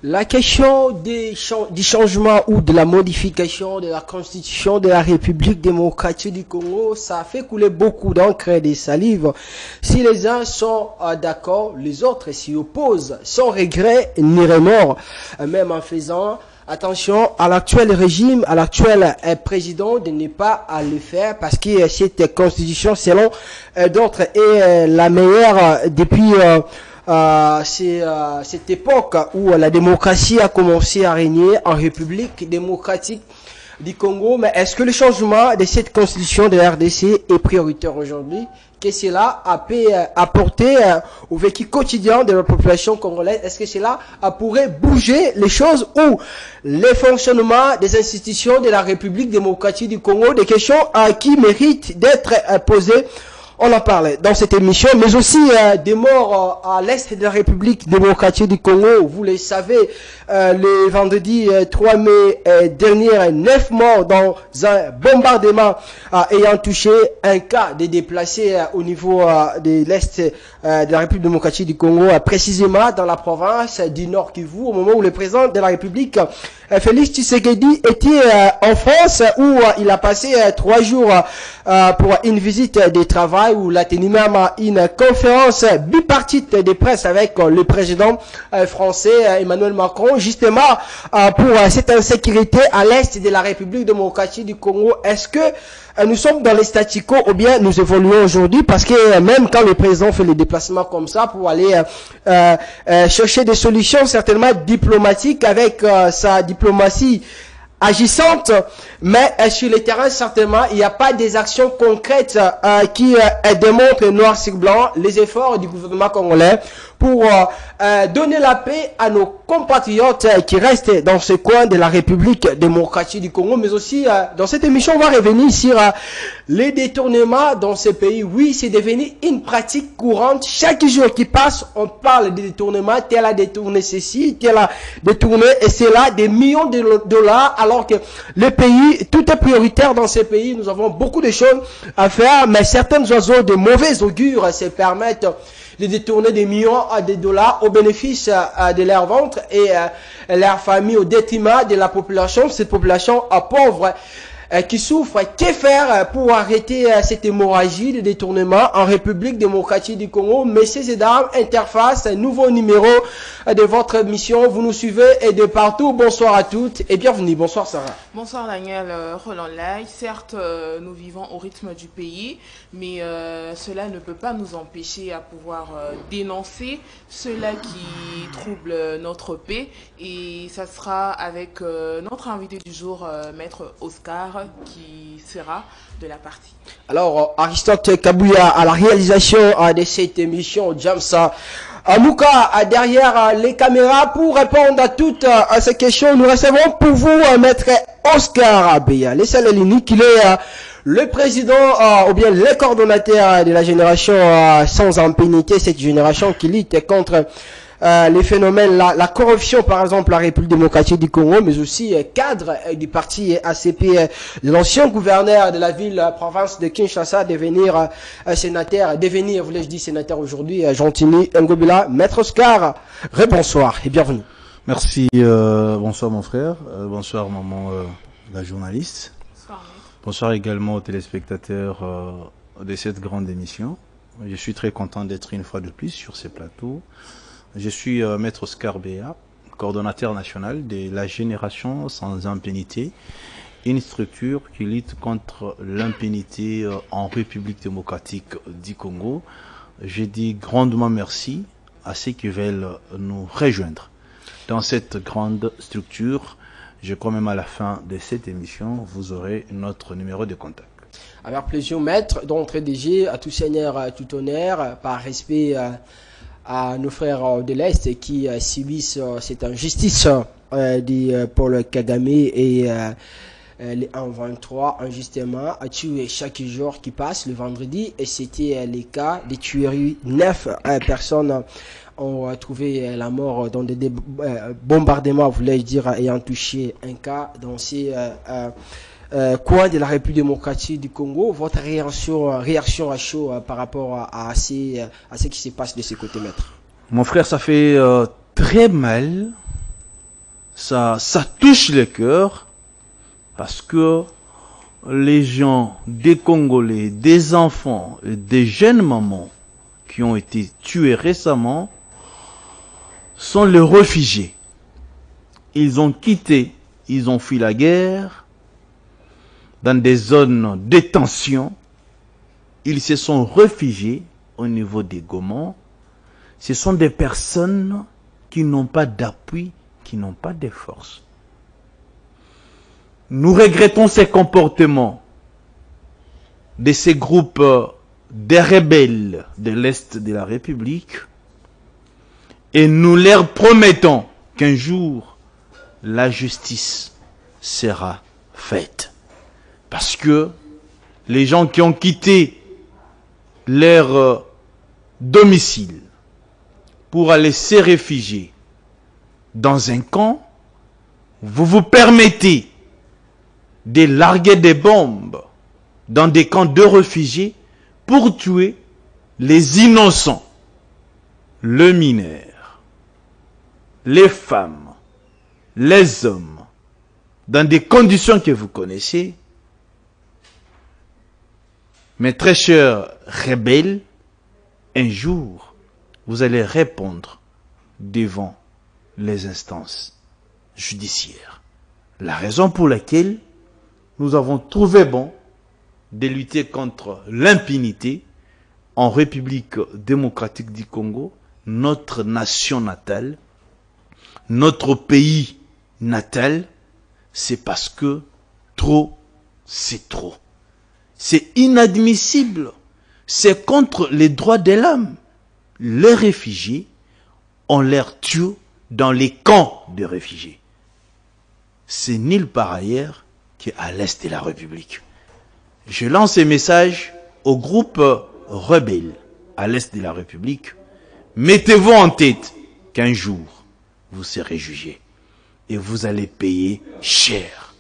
La question du changement ou de la modification de la constitution de la République démocratique du Congo, ça fait couler beaucoup d'encre et des salives. Si les uns sont d'accord, les autres s'y opposent, sans regret ni remords, même en faisant attention à l'actuel régime, à l'actuel président de ne pas le faire parce que cette constitution, selon d'autres, est la meilleure depuis c'est cette époque où la démocratie a commencé à régner en République démocratique du Congo. Mais est-ce que le changement de cette constitution de la RDC est prioritaire aujourd'hui? Que cela a pu apporter au vécu quotidien de la population congolaise? Est-ce que cela pourrait bouger les choses ou le fonctionnement des institutions de la République démocratique du Congo? Des questions qui méritent d'être posées. On en parle dans cette émission, mais aussi des morts à l'est de la République démocratique du Congo. Vous le savez, le vendredi 3 mai dernier, 9 morts dans un bombardement ayant touché un cas de déplacés au niveau de l'est de la République démocratique du Congo, précisément dans la province du Nord Kivu, au moment où le président de la République, Félix Tshisekedi, était en France, où il a passé 3 jours pour une visite de travail, où il a tenu même une conférence bipartite de presse avec le président français Emmanuel Macron, justement pour cette insécurité à l'est de la République démocratique du Congo. Est-ce que nous sommes dans les statu quo ou bien nous évoluons aujourd'hui? Parce que même quand le président fait les déplacements comme ça pour aller chercher des solutions certainement diplomatiques avec sa diplomatie agissante, mais sur le terrain, certainement, il n'y a pas des actions concrètes qui démontrent noir sur blanc les efforts du gouvernement congolais pour donner la paix à nos compatriotes qui restent dans ce coin de la République démocratique du Congo. Mais aussi, dans cette émission, on va revenir sur les détournements dans ce pays. Oui, c'est devenu une pratique courante. Chaque jour qui passe, on parle de détournements. Tel a détourné ceci, tel a détourné, et c'est là des millions de dollars, alors que le pays, tout est prioritaire dans ce pays. Nous avons beaucoup de choses à faire, mais certains oiseaux de mauvais augure se permettent de détourner des millions de dollars au bénéfice de leur ventre et leur famille, au détriment de la population, cette population pauvre qui souffre. Que faire pour arrêter cette hémorragie de détournement en République démocratique du Congo? Messieurs et dames, Interface, nouveau numéro de votre émission. Vous nous suivez et de partout. Bonsoir à toutes et bienvenue. Bonsoir Sarah. Bonsoir Daniel, Roland Lai. Certes, nous vivons au rythme du pays, mais cela ne peut pas nous empêcher à pouvoir dénoncer cela qui trouble notre paix. Et ça sera avec notre invité du jour, Maître Oscar, qui sera de la partie. Alors, Aristote Kabouya à la réalisation de cette émission, James Amouka derrière les caméras pour répondre à toutes ces questions. Nous recevons pour vous Maître Oscar Abeya. Laissez-le l'unique, il est le président ou bien le coordonnateur de la génération sans impunité, cette génération qui lutte contre les phénomènes, la corruption par exemple, la République démocratique du Congo, mais aussi cadre du parti ACP, l'ancien gouverneur de la ville, province de Kinshasa, devenir sénateur, voulais-je dire sénateur aujourd'hui, Gentini Ngobila. Maître Oscar, rebonsoir et bienvenue. Merci, bonsoir mon frère, bonsoir maman la journaliste, bonsoir également aux téléspectateurs de cette grande émission. Je suis très content d'être une fois de plus sur ces plateaux. Je suis Maître Oscar Abeya, coordonnateur national de la Génération sans impunité, une structure qui lutte contre l'impunité en République démocratique du Congo. Je dis grandement merci à ceux qui veulent nous rejoindre dans cette grande structure. Je crois même à la fin de cette émission, vous aurez notre numéro de contact. Avec plaisir, Maître, d'entrée DG, à tout seigneur, tout honneur, par respect à nos frères de l'Est qui subissent cette injustice de Paul Kagame et les 1-23 injustement à tuer chaque jour qui passe le vendredi, et c'était le cas des tueries. 9 personnes ont trouvé la mort dans des bombardements, voulais-je dire, ayant touché un cas dans ces coin de la République démocratique du Congo. Votre réaction à chaud par rapport à ce qui se passe de ce côté, Maître? Mon frère, ça fait très mal ça touche le cœur, parce que les gens, des Congolais, des enfants, des jeunes mamans qui ont été tués récemment sont les réfugiés. Ils ont quitté, ils ont fui la guerre dans des zones de tension. Ils se sont réfugiés au niveau des Gomons. Ce sont des personnes qui n'ont pas d'appui, qui n'ont pas de force. Nous regrettons ces comportements de ces groupes de rebelles de l'Est de la République et nous leur promettons qu'un jour la justice sera faite. Parce que les gens qui ont quitté leur domicile pour aller se réfugier dans un camp, vous vous permettez de larguer des bombes dans des camps de réfugiés pour tuer les innocents, les mineurs, les femmes, les hommes, dans des conditions que vous connaissez. Mes très chers rebelles, un jour, vous allez répondre devant les instances judiciaires. La raison pour laquelle nous avons trouvé bon de lutter contre l'impunité en République démocratique du Congo, notre nation natale, notre pays natal, c'est parce que trop, c'est trop. C'est inadmissible. C'est contre les droits de l'homme. Les réfugiés, on les tue dans les camps de réfugiés. C'est nulle part ailleurs qu'à l'Est de la République. Je lance un message aux groupes rebelles à l'Est de la République. Mettez-vous en tête qu'un jour, vous serez jugés. Et vous allez payer cher.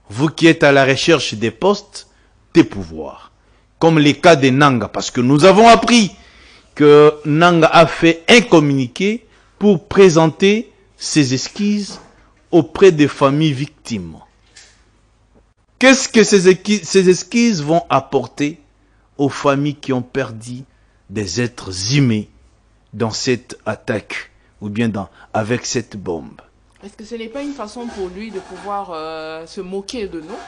Vous qui êtes à la recherche des postes, des pouvoirs. Comme les cas de Nanga. Parce que nous avons appris que Nanga a fait un communiqué pour présenter ses esquisses auprès des familles victimes. Qu'est-ce que ces esquisses vont apporter aux familles qui ont perdu des êtres humains dans cette attaque ou bien avec cette bombe? Est-ce que ce n'est pas une façon pour lui de pouvoir se moquer de nous?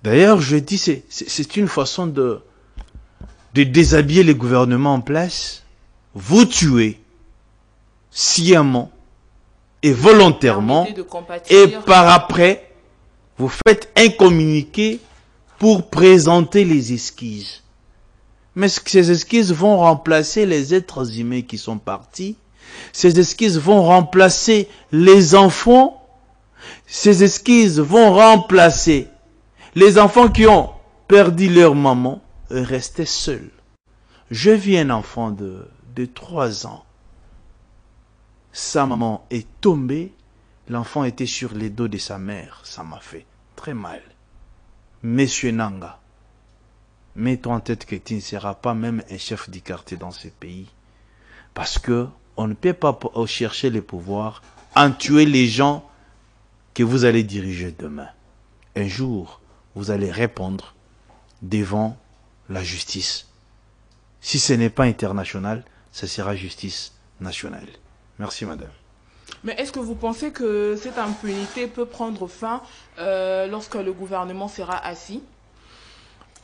D'ailleurs, je dis c'est une façon de déshabiller les gouvernements en place. Vous tuez sciemment et volontairement et par après, vous faites un communiqué pour présenter les esquisses. Mais ces esquisses vont remplacer les êtres humains qui sont partis. Ces esquisses vont remplacer les enfants. Ces esquisses vont remplacer les enfants qui ont perdu leur maman et restés seuls. Je vis un enfant de 3 ans. Sa maman est tombée. L'enfant était sur les dos de sa mère. Ça m'a fait très mal. Monsieur Nanga, mets-toi en tête que tu ne seras pas même un chef du quartier dans ce pays. Parce que on ne peut pas chercher le pouvoir en tuer les gens que vous allez diriger demain. Un jour, vous allez répondre devant la justice. Si ce n'est pas international, ce sera justice nationale. Merci, madame. Mais est-ce que vous pensez que cette impunité peut prendre fin lorsque le gouvernement sera assis?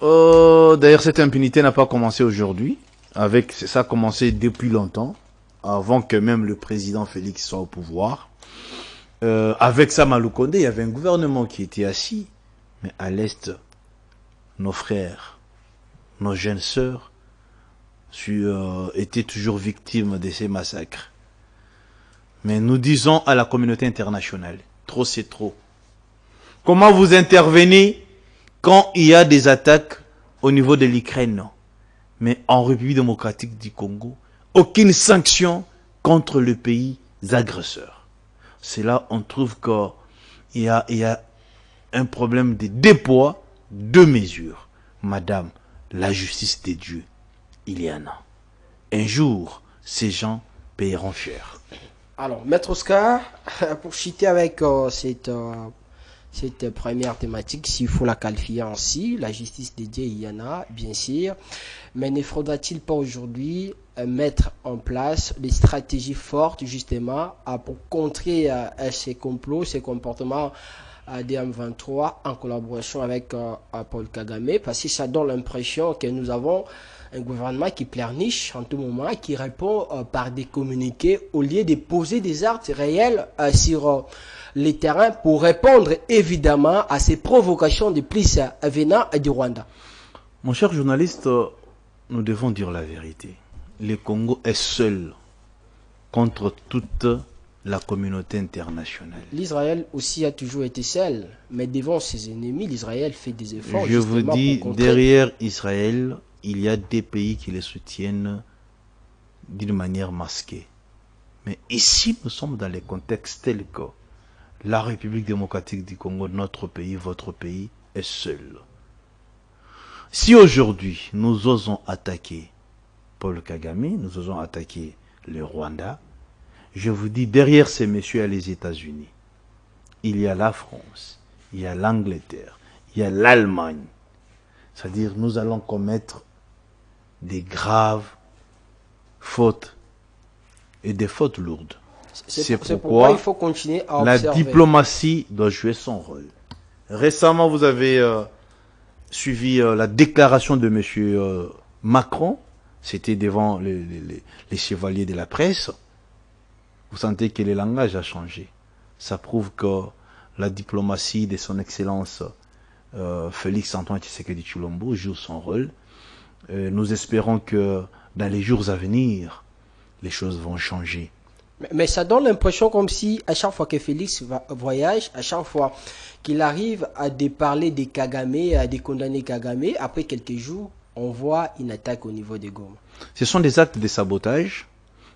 D'ailleurs, cette impunité n'a pas commencé aujourd'hui. Ça a commencé depuis longtemps, avant que même le président Félix soit au pouvoir. Avec Sama Lukonde, il y avait un gouvernement qui était assis. Mais à l'Est, nos frères, nos jeunes sœurs étaient toujours victimes de ces massacres. Mais nous disons à la communauté internationale, trop c'est trop. Comment vous intervenez quand il y a des attaques au niveau de l'Ukraine? Mais en République démocratique du Congo, aucune sanction contre le pays agresseur. C'est là on trouve qu'il y a un problème de deux poids, deux mesures. Madame, la justice des dieux, il y en a. Un jour, ces gens paieront cher. Alors, Maître Oscar, pour chuter avec cette première thématique, s'il faut la qualifier ainsi, la justice dédiée, il y en a, bien sûr, mais ne faudra-t-il pas aujourd'hui mettre en place des stratégies fortes, justement, pour contrer ces complots, ces comportements des M23 en collaboration avec Paul Kagame, parce que ça donne l'impression que nous avons un gouvernement qui pleurniche en tout moment, qui répond par des communiqués au lieu de poser des actes réels sur les terrains pour répondre évidemment à ces provocations de plus venant du Rwanda. Mon cher journaliste, nous devons dire la vérité. Le Congo est seul contre toute la communauté internationale. L'Israël aussi a toujours été seul, mais devant ses ennemis, l'Israël fait des efforts. Je vous dis, derrière Israël, il y a des pays qui les soutiennent d'une manière masquée. Mais ici, nous sommes dans les contextes tels que la République démocratique du Congo, notre pays, votre pays, est seul. Si aujourd'hui, nous osons attaquer Paul Kagame, nous osons attaquer le Rwanda, je vous dis, derrière ces messieurs, il y a les États-Unis. Il y a la France, il y a l'Angleterre, il y a l'Allemagne. C'est-à-dire, nous allons commettre des graves fautes et des fautes lourdes. C'est pourquoi il faut continuer à la observer. diplomatie doit jouer son rôle. Récemment, vous avez suivi la déclaration de M. Macron. C'était devant les chevaliers de la presse. Vous sentez que le langage a changé. Ça prouve que la diplomatie de son Excellence Félix Antoine Tshisekedi Tshilombo joue son rôle. Nous espérons que dans les jours à venir, les choses vont changer. Mais ça donne l'impression comme si, à chaque fois que Félix voyage, à chaque fois qu'il arrive à parler de Kagame, à condamner Kagame, après quelques jours, on voit une attaque au niveau de Goma. Ce sont des actes de sabotage.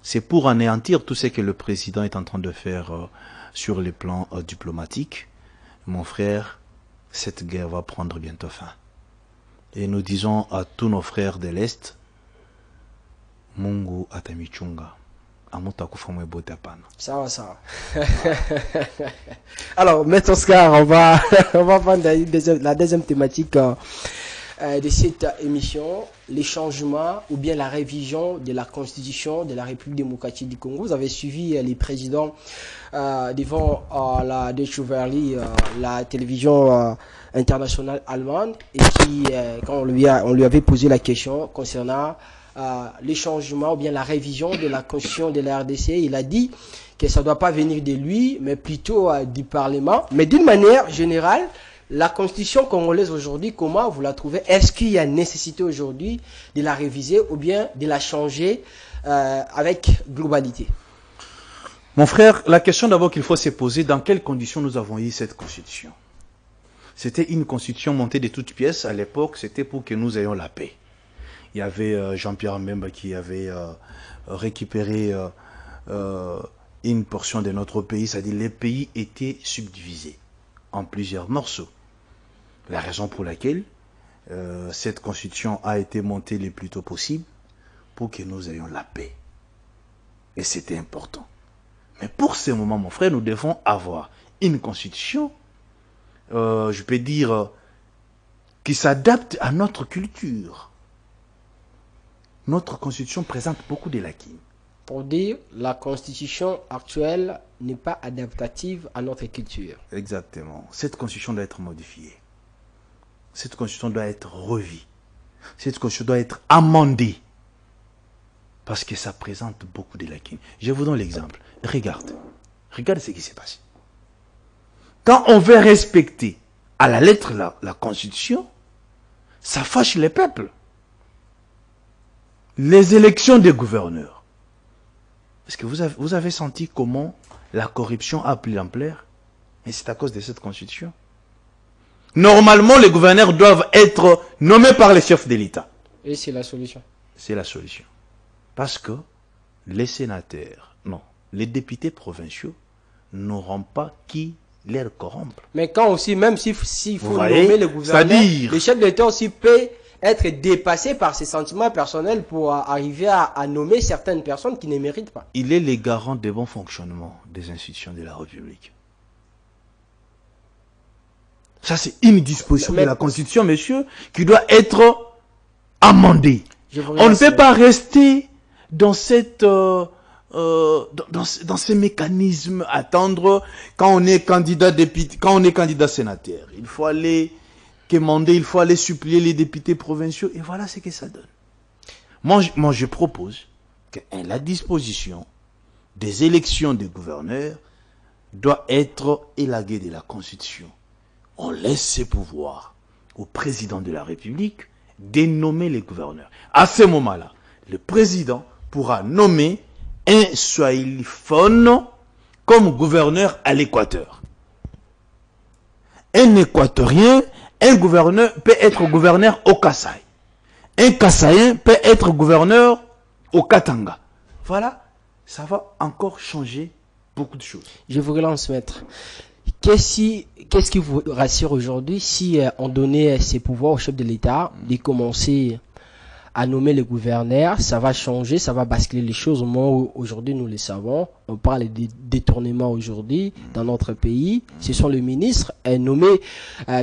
C'est pour anéantir tout ce que le président est en train de faire sur les plans diplomatiques. Mon frère, cette guerre va prendre bientôt fin. Et nous disons à tous nos frères de l'Est, Mungu atamichunga. Ça va. Alors, Maître Oscar, on va prendre la deuxième thématique de cette émission, les changements ou bien la révision de la constitution de la République démocratique du Congo. Vous avez suivi les présidents devant la Deutsche Welle, la télévision internationale allemande, et qui, quand on lui avait posé la question concernant les changements ou bien la révision de la constitution de la RDC, il a dit que ça ne doit pas venir de lui, mais plutôt du Parlement. Mais d'une manière générale, la constitution congolaise aujourd'hui, comment vous la trouvez? Est-ce qu'il y a nécessité aujourd'hui de la réviser ou bien de la changer avec globalité? Mon frère, la question d'abord qu'il faut se poser, dans quelles conditions nous avons eu cette constitution? C'était une constitution montée de toutes pièces. À l'époque, c'était pour que nous ayons la paix. Il y avait Jean-Pierre Mbemba qui avait récupéré une portion de notre pays, c'est-à-dire les pays étaient subdivisés en plusieurs morceaux. La raison pour laquelle cette constitution a été montée le plus tôt possible pour que nous ayons la paix. Et c'était important. Mais pour ce moment, mon frère, nous devons avoir une constitution, je peux dire, qui s'adapte à notre culture. Notre constitution présente beaucoup de lacunes. Pour dire, la constitution actuelle n'est pas adaptative à notre culture. Exactement. Cette constitution doit être modifiée. Cette constitution doit être revue. Cette constitution doit être amendée. Parce que ça présente beaucoup de lacunes. Je vous donne l'exemple. Regarde ce qui s'est passé. Quand on veut respecter à la lettre la constitution, ça fâche les peuples. Les élections des gouverneurs. Est-ce que vous avez senti comment la corruption a pris l'ampleur? Et c'est à cause de cette constitution. Normalement, les gouverneurs doivent être nommés par les chefs de l'État. Et c'est la solution. C'est la solution. Parce que les sénateurs, non, les députés provinciaux n'auront pas qui les corrompre. Mais quand aussi, même s'il faut nommer les gouverneurs, les chefs de l'État aussi paient être dépassé par ses sentiments personnels pour arriver à nommer certaines personnes qui ne méritent pas. Il est le garant du bon fonctionnement des institutions de la République. Ça, c'est une disposition de la Constitution, monsieur, qui doit être amendée. On ne peut pas rester dans cette... dans ces mécanismes, attendre quand on est candidat député, quand on est candidat sénateur. Il faut aller quémander, il faut aller supplier les députés provinciaux, et voilà ce que ça donne. Moi, je propose que la disposition des élections des gouverneurs doit être élaguée de la Constitution. On laisse ses pouvoirs au président de la République de nommer les gouverneurs. À ce moment-là, le président pourra nommer un Swahilophone comme gouverneur à l'Équateur. Un Équatorien, un gouverneur peut être gouverneur au Kasaï. Un Kasaïen peut être gouverneur au Katanga. Voilà, ça va encore changer beaucoup de choses. Je vous relance, maître. Qu'est-ce qui vous rassure aujourd'hui si on donnait ses pouvoirs au chef de l'État de commencer à nommer le gouverneur? Ça va changer, ça va basculer les choses au moment où aujourd'hui nous le savons. On parle de détournement aujourd'hui dans notre pays. Ce sont les ministres nommés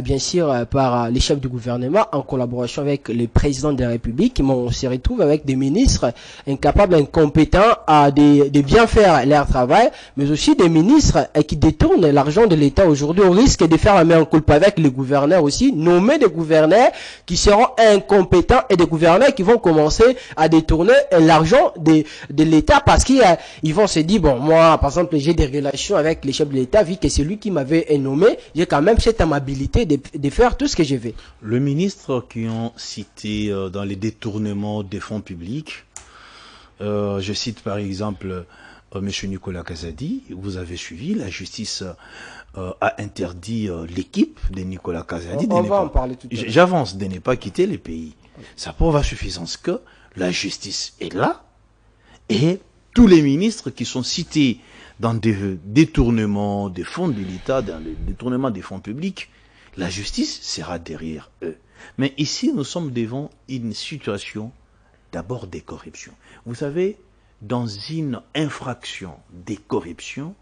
bien sûr par les chefs du gouvernement en collaboration avec le président de la République. Mais on se retrouve avec des ministres incapables, incompétents de bien faire leur travail, mais aussi des ministres qui détournent l'argent de l'État. Aujourd'hui, on risque de faire la même culpa avec les gouverneurs aussi, nommer des gouverneurs qui seront incompétents et des gouverneurs qui vont commencer à détourner l'argent de l'État parce qu'ils vont se dire, bon, moi, par exemple, j'ai des relations avec les chefs de l'État, vu que c'est lui qui m'avait nommé, j'ai quand même cette amabilité de faire tout ce que je veux. Le ministre qui ont cité dans les détournements des fonds publics, je cite par exemple M. Nicolas Kazadi, vous avez suivi, la justice a interdit l'équipe de Nicolas Kazadi. On va en parler tout à l'heure. J'avance, de ne pas quitter le pays. Ça prouve à suffisance que la justice est là et tous les ministres qui sont cités dans des détournements des fonds de l'État, dans les détournements des fonds publics, la justice sera derrière eux. Mais ici, nous sommes devant une situation d'abord des corruptions. Vous savez, dans une infraction des corruptions,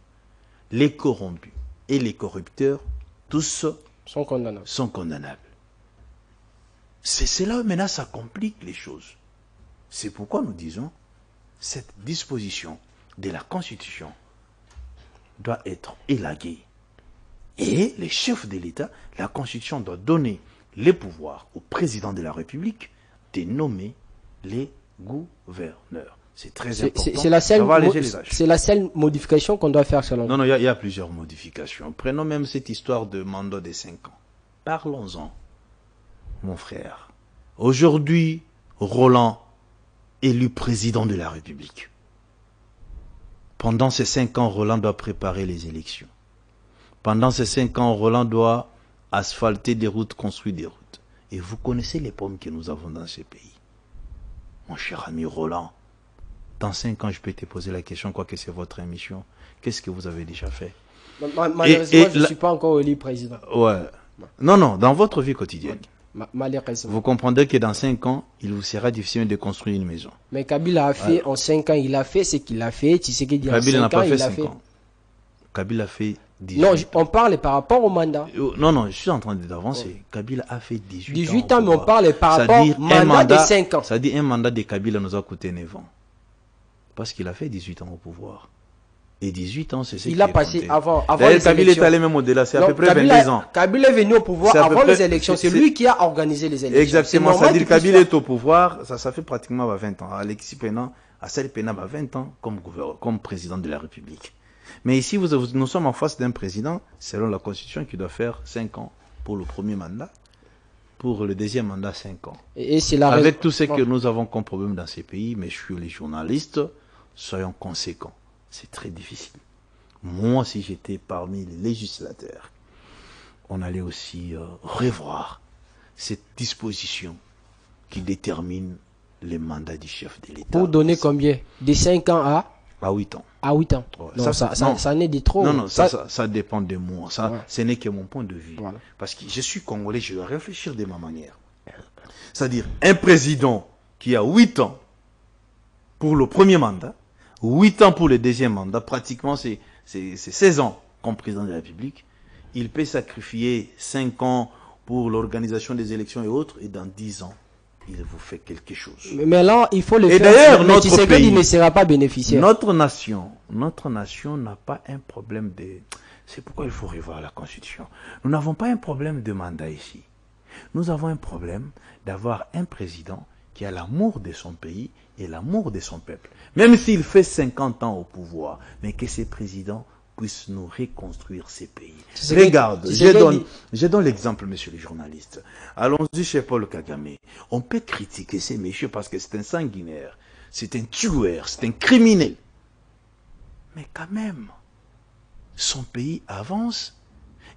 les corrompus et les corrupteurs, tous sont condamnables. C'est là maintenant ça complique les choses. C'est pourquoi nous disons cette disposition de la Constitution doit être élaguée. Et les chefs de l'État, la Constitution doit donner les pouvoirs au président de la République de nommer les gouverneurs. C'est très important. C'est la seule modification qu'on doit faire selon vous. Non, il y a plusieurs modifications. Prenons même cette histoire de mandat de 5 ans. Parlons-en. Mon frère, aujourd'hui, Roland, élu président de la République. Pendant ces 5 ans, Roland doit préparer les élections. Pendant ces 5 ans, Roland doit asphalter des routes, construire des routes. Et vous connaissez les pommes que nous avons dans ce pays. Mon cher ami Roland, dans 5 ans, je peux te poser la question, quoique c'est votre émission. Qu'est-ce que vous avez déjà fait? Malheureusement, je ne suis pas encore élu président. Ouais. Non, dans votre vie quotidienne. Malheureusement. Vous comprendrez que dans 5 ans, il vous sera difficile de construire une maison. Mais Kabila a fait en 5 ans, il a fait ce qu'il a fait. Tu sais qu'il dit en 5 ans, Kabila n'a pas fait il a 5 fait. ans. Kabila a fait 18 Non, ans. on parle par rapport au mandat. Non, je suis en train d'avancer. Kabila a fait 18 ans. 18 ans, mais on parle par rapport au mandat de 5 ans. Ça dit un mandat de Kabila nous a coûté 9 ans. Parce qu'il a fait 18 ans au pouvoir. Et 18 ans, c'est ce qu'il a passé avant les élections. Kabila est allé même au-delà, c'est à peu près 22 ans. Kabila est venu au pouvoir avant les élections. C'est lui qui a organisé les élections. Exactement, c'est-à-dire Kabila est au pouvoir, ça fait pratiquement 20 ans. Alexis Pena, Assel Pena, 20 ans comme président de la République. Mais ici, nous sommes en face d'un président, selon la Constitution, qui doit faire 5 ans pour le premier mandat. Pour le deuxième mandat, 5 ans. Et c'est la Avec tout ce que nous avons comme problème dans ces pays, messieurs les journalistes, soyons conséquents. C'est très difficile. Moi, si j'étais parmi les législateurs, on allait aussi revoir cette disposition qui détermine les mandats du chef de l'État. Pour donner combien? De 5 ans à 8 ans. À 8 ans. Ouais. Non, ça n'est de trop. Non, ça dépend de moi. Ça, ouais. Ce n'est que mon point de vue. Voilà. Parce que je suis congolais, je dois réfléchir de ma manière. C'est-à-dire un président qui a 8 ans pour le premier mandat, 8 ans pour le deuxième mandat, pratiquement c'est 16 ans comme président de la République. Il peut sacrifier 5 ans pour l'organisation des élections et autres, et dans 10 ans, il vous fait quelque chose. Mais là, il faut le et faire. D'ailleurs, mais notre pays, il ne sera pas bénéficiaire. Notre nation n'a pas un problème de... C'est pourquoi il faut revoir la Constitution. Nous n'avons pas un problème de mandat ici. Nous avons un problème d'avoir un président qui a l'amour de son pays et l'amour de son peuple. Même s'il fait 50 ans au pouvoir, mais que ces présidents puissent nous reconstruire ces pays. Regarde, je donne l'exemple, monsieur le journaliste. Allons-y chez Paul Kagame. On peut critiquer ces messieurs parce que c'est un sanguinaire, c'est un tueur, c'est un criminel. Mais quand même, son pays avance.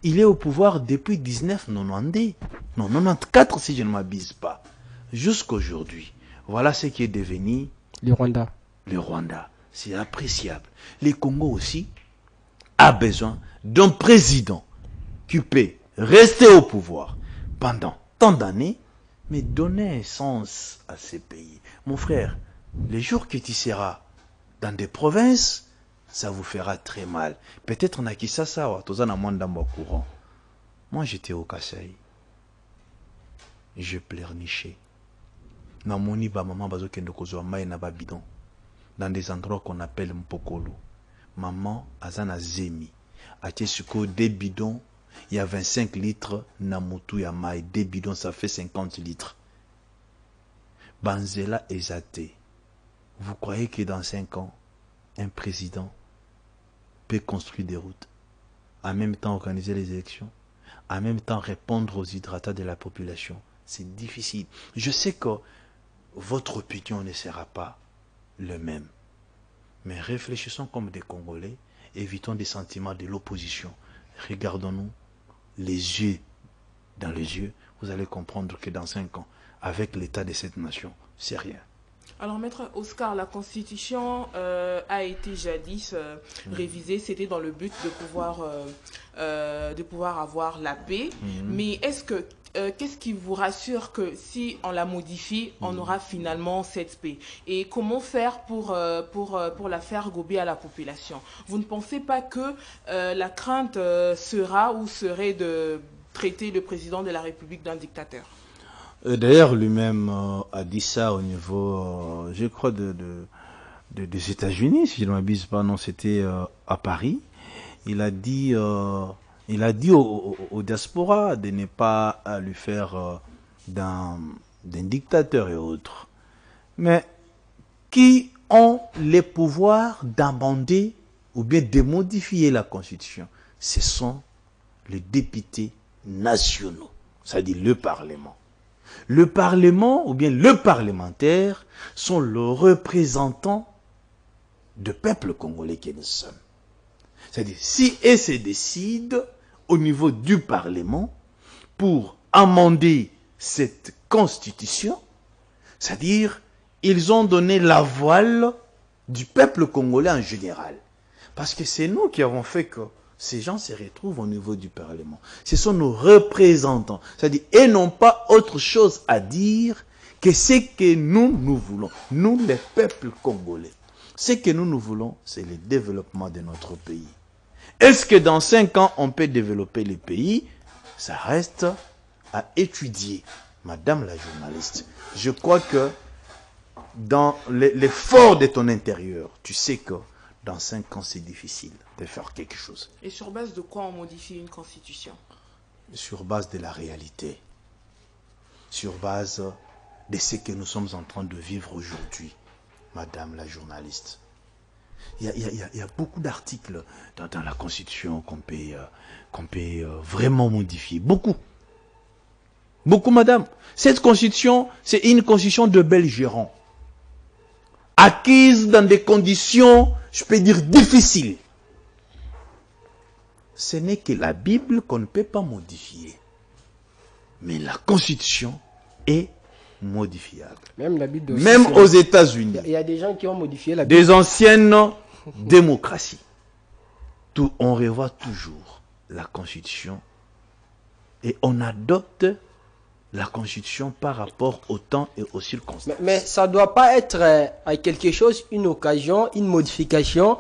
Il est au pouvoir depuis 1990. Non, 94 si je ne m'abuse pas. Jusqu'aujourd'hui. Voilà ce qui est devenu le Rwanda. Le Rwanda. C'est appréciable. Les Congo aussi a besoin d'un président qui peut rester au pouvoir pendant tant d'années, mais donner un sens à ces pays. Mon frère, les jours que tu seras dans des provinces, ça vous fera très mal. Peut-être on a qui ça, courant. Moi, j'étais au Kasaï. Je pleurnichais. Dans des endroits qu'on appelle Mpokolo. Maman, Azana Zemi. Atiesuko, des bidons. Il y a 25 litres. Namutu Yamai. Des bidons, ça fait 50 litres. Banzela Ezate. Vous croyez que dans 5 ans, un président peut construire des routes, en même temps organiser les élections, en même temps répondre aux hydratats de la population? C'est difficile. Je sais que votre opinion ne sera pas le même. Mais réfléchissons comme des Congolais, évitons des sentiments de l'opposition. Regardons-nous les yeux dans les yeux. Vous allez comprendre que dans 5 ans, avec l'état de cette nation, c'est rien. Alors, Maître Oscar, la Constitution a été jadis révisée. C'était dans le but de pouvoir avoir la paix. Mais est-ce que qu'est-ce qui vous rassure que si on la modifie, on aura finalement cette paix? Et comment faire pour la faire gober à la population? Vous ne pensez pas que la crainte serait de traiter le président de la République d'un dictateur? D'ailleurs, lui-même a dit ça au niveau, je crois, des États-Unis, si je ne m'abuse pas, non, c'était à Paris. Il a dit au diaspora de ne pas lui faire d'un dictateur et autres. Mais qui ont les pouvoirs d'amender ou bien de modifier la Constitution? Ce sont les députés nationaux, c'est-à-dire le Parlement. Le Parlement ou bien le parlementaire sont le représentant du peuple congolais que nous sommes. C'est-à-dire, si ils se décident au niveau du Parlement pour amender cette constitution, c'est-à-dire, ils ont donné la voile du peuple congolais en général. Parce que c'est nous qui avons fait que ces gens se retrouvent au niveau du Parlement. Ce sont nos représentants. C'est-à-dire, ils n'ont pas autre chose à dire que ce que nous voulons. Nous, les peuples congolais. Ce que nous voulons, c'est le développement de notre pays. Est-ce que dans 5 ans, on peut développer le pays? Ça reste à étudier. Madame la journaliste, je crois que dans l'effort de ton intérieur, tu sais que dans 5 ans, c'est difficile de faire quelque chose. Et sur base de quoi on modifie une constitution? Sur base de la réalité. Sur base de ce que nous sommes en train de vivre aujourd'hui, madame la journaliste. Il y a beaucoup d'articles dans la Constitution qu'on peut vraiment modifier. Beaucoup. Beaucoup, madame. Cette Constitution, c'est une Constitution de belligérants. Acquise dans des conditions, je peux dire, difficiles. Ce n'est que la Bible qu'on ne peut pas modifier. Mais la Constitution est modifiable. Même la Bible aussi, même aux États-Unis. Il y a des gens qui ont modifié la Bible. Des anciennes démocraties. On revoit toujours la Constitution et on adopte la Constitution par rapport au temps et aux circonstances. Mais ça ne doit pas être quelque chose, une occasion, une modification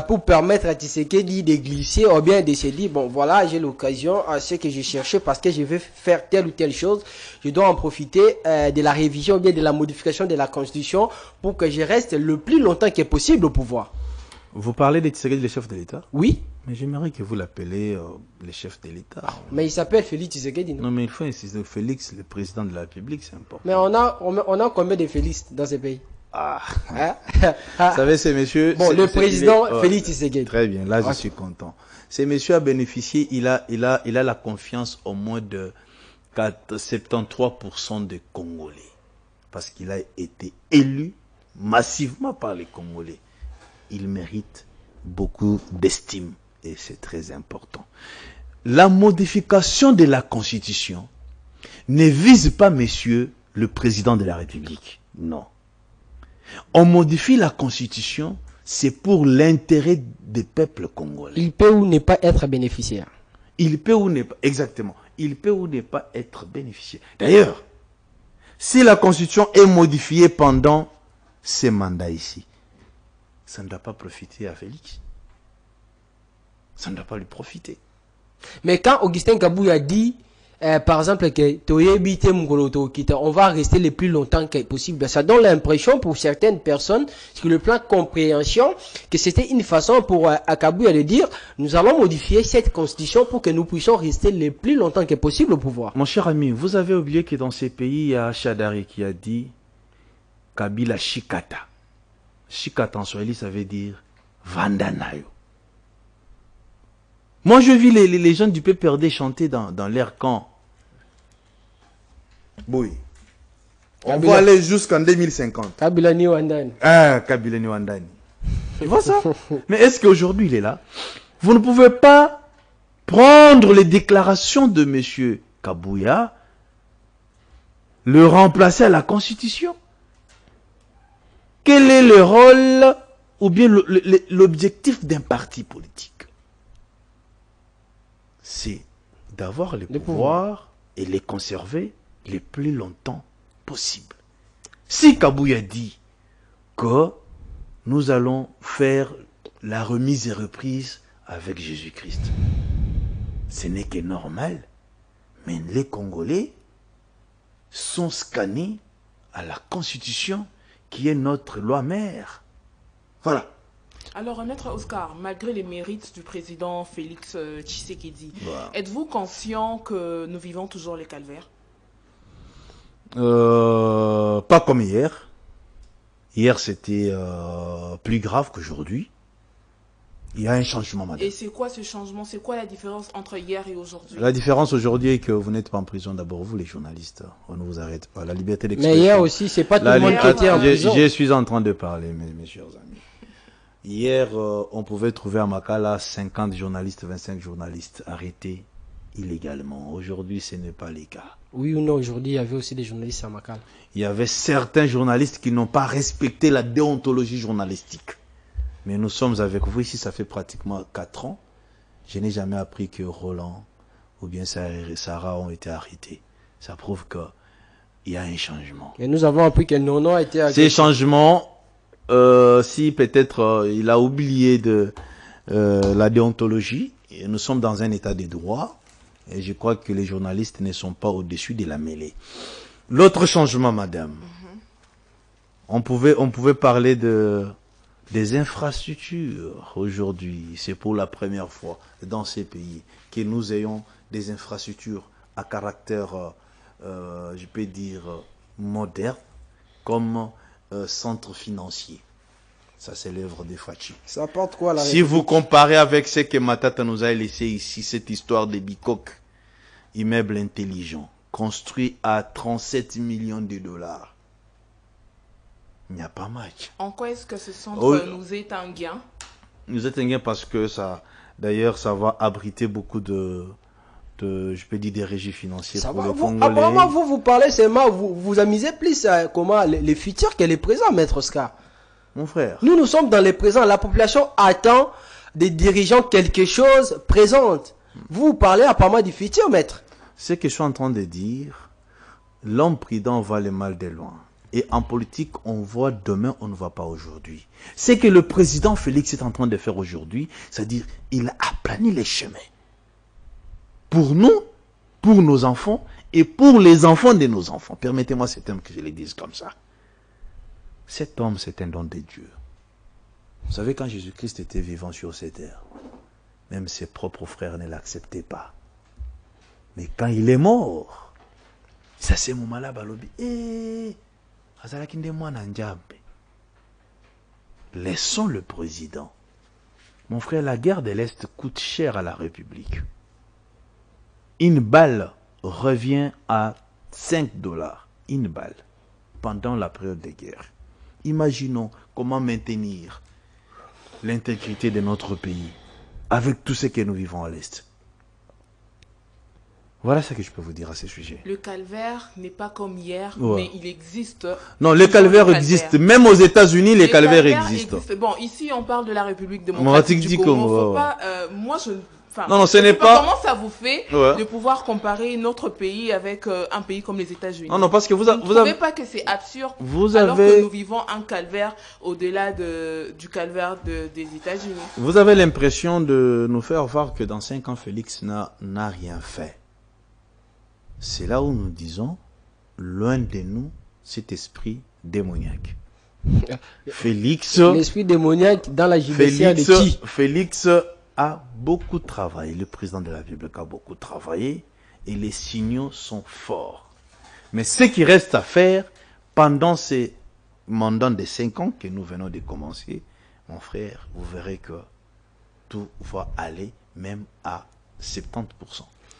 pour permettre à Tshisekedi de glisser ou bien de se dire, bon voilà, j'ai l'occasion à ce que j'ai cherché parce que je vais faire telle ou telle chose. Je dois en profiter de la révision ou bien de la modification de la Constitution pour que je reste le plus longtemps que possible au pouvoir. Vous parlez de Tshisekedi, le chef de l'État? Oui. Mais j'aimerais que vous l'appelez le chef de l'État. Mais il s'appelle Félix Tshisekedi, non? Non, mais il faut insister. Félix, le président de la République, c'est important. Mais on a combien de Félix dans ce pays? Ah. Hein? Vous savez, ces messieurs... Bon, le président Félix Tshisekedi. Très bien, là je suis content. Ces messieurs a bénéficié, il a la confiance au moins de 73% des Congolais. Parce qu'il a été élu massivement par les Congolais. Il mérite beaucoup d'estime et c'est très important. La modification de la Constitution ne vise pas, messieurs, le président de la République. Non. On modifie la Constitution, c'est pour l'intérêt des peuples congolais. Il peut ou ne pas être bénéficiaire. Il peut ou ne pas, exactement, il peut ou ne pas être bénéficiaire. D'ailleurs, si la Constitution est modifiée pendant ces mandats ici, ça ne doit pas profiter à Félix. Ça ne doit pas lui profiter. Mais quand Augustin Kabouya dit, par exemple, que on va rester le plus longtemps que possible, ça donne l'impression pour certaines personnes, sur le plan de compréhension, que c'était une façon pour Kabouya de dire, nous allons modifier cette constitution pour que nous puissions rester le plus longtemps que possible au pouvoir. Mon cher ami, vous avez oublié que dans ces pays, il y a Chadari qui a dit Kabila Shikata. Shikata en swahili, ça veut dire Vandanayo. Moi, je vis les jeunes du PPRD chanter dans l'air camp. Oui. On va aller jusqu'en 2050. Kabila ni Wandani. Ah, Kabila ni Wandani. Tu vois ça? Mais est-ce qu'aujourd'hui, il est là? Vous ne pouvez pas prendre les déclarations de M. Kabouya, le remplacer à la Constitution. Quel est le rôle ou bien l'objectif d'un parti politique? C'est d'avoir les pouvoirs et les conserver le plus longtemps possible. Si Kabouya dit que nous allons faire la remise et reprise avec Jésus-Christ, ce n'est que normal, mais les Congolais sont scannés à la Constitution qui est notre loi mère. Voilà. Alors, Maître Oscar, malgré les mérites du président Félix Tshisekedi, êtes-vous conscient que nous vivons toujours les calvaires? Pas comme hier. Hier, c'était plus grave qu'aujourd'hui. Il y a un changement, madame. Et c'est quoi ce changement? C'est quoi la différence entre hier et aujourd'hui? La différence aujourd'hui est que vous n'êtes pas en prison. D'abord, vous les journalistes, on ne vous arrête pas. La liberté d'expression. Mais hier aussi, c'est pas tout le monde qui était en prison. Je suis en train de parler, mes chers amis. Hier, on pouvait trouver à Makala 50 journalistes, 25 journalistes arrêtés illégalement. Aujourd'hui, ce n'est pas le cas. Oui ou non, aujourd'hui, il y avait aussi des journalistes à Makala. Il y avait certains journalistes qui n'ont pas respecté la déontologie journalistique. Mais nous sommes avec vous ici, ça fait pratiquement 4 ans. Je n'ai jamais appris que Roland ou bien Sarah ont été arrêtés. Ça prouve qu'il y a un changement. Et nous avons appris que Nono a été arrêté. Ces changements, si peut-être il a oublié de la déontologie, et nous sommes dans un état de droit, et je crois que les journalistes ne sont pas au-dessus de la mêlée. L'autre changement, madame, on pouvait parler des infrastructures aujourd'hui. C'est pour la première fois dans ces pays que nous ayons des infrastructures à caractère, je peux dire, moderne, comme centre financier. Ça, c'est l'œuvre de Fachi. Ça apporte quoi, la Si vous comparez avec ce que Matata nous a laissé ici, cette histoire de Bikok, immeuble intelligent, construit à 37 millions de dollars. Il n'y a pas match. En quoi est-ce que ce centre nous est un gain? Nous est un gain parce que ça, d'ailleurs, ça va abriter beaucoup de je peux dire, des régies financières pour les Congolais. Apparemment, vous parlez seulement, vous amusez plus comment les futurs que les présents, Maître Oscar. Mon frère. Nous sommes dans les présents. La population attend des dirigeants quelque chose présente. Vous parlez apparemment du futur, Maître. Ce que je suis en train de dire, l'homme prudent voit le mal de loin. Et en politique, on voit demain, on ne voit pas aujourd'hui. C'est que le président Félix est en train de faire aujourd'hui, c'est-à-dire il a aplani les chemins. Pour nous, pour nos enfants et pour les enfants de nos enfants. Permettez-moi cet homme que je le dise comme ça. Cet homme, c'est un don de Dieu. Vous savez, quand Jésus-Christ était vivant sur cette terre, même ses propres frères ne l'acceptaient pas. Mais quand il est mort, c'est à ce moment-là, balobi, laissons le président. Mon frère, la guerre de l'Est coûte cher à la République. Une balle revient à 5 $. Une balle. Pendant la période de guerre. Imaginons comment maintenir l'intégrité de notre pays avec tout ce que nous vivons à l'Est. Voilà ce que je peux vous dire à ce sujet. Le calvaire n'est pas comme hier, mais il existe. Non, le calvaire existe. Même aux États-Unis, les calvaires existent. Bon, ici, on parle de la République démocratique du Congo. Faut pas, moi, je... Enfin, non, ce n'est pas... Comment ça vous fait de pouvoir comparer notre pays avec un pays comme les États-Unis? Non, parce que vous ne trouvez pas que c'est absurde alors que nous vivons un calvaire au-delà du calvaire des États-Unis? Vous avez l'impression de nous faire voir que dans 5 ans, Félix n'a rien fait. C'est là où nous disons, loin de nous, cet esprit démoniaque. Félix... L'esprit démoniaque dans la judiciaire de qui? Félix a beaucoup travaillé. Le président de la République a beaucoup travaillé et les signaux sont forts. Mais ce qui reste à faire pendant ces mandats de 5 ans que nous venons de commencer, mon frère, vous verrez que tout va aller même à 70%.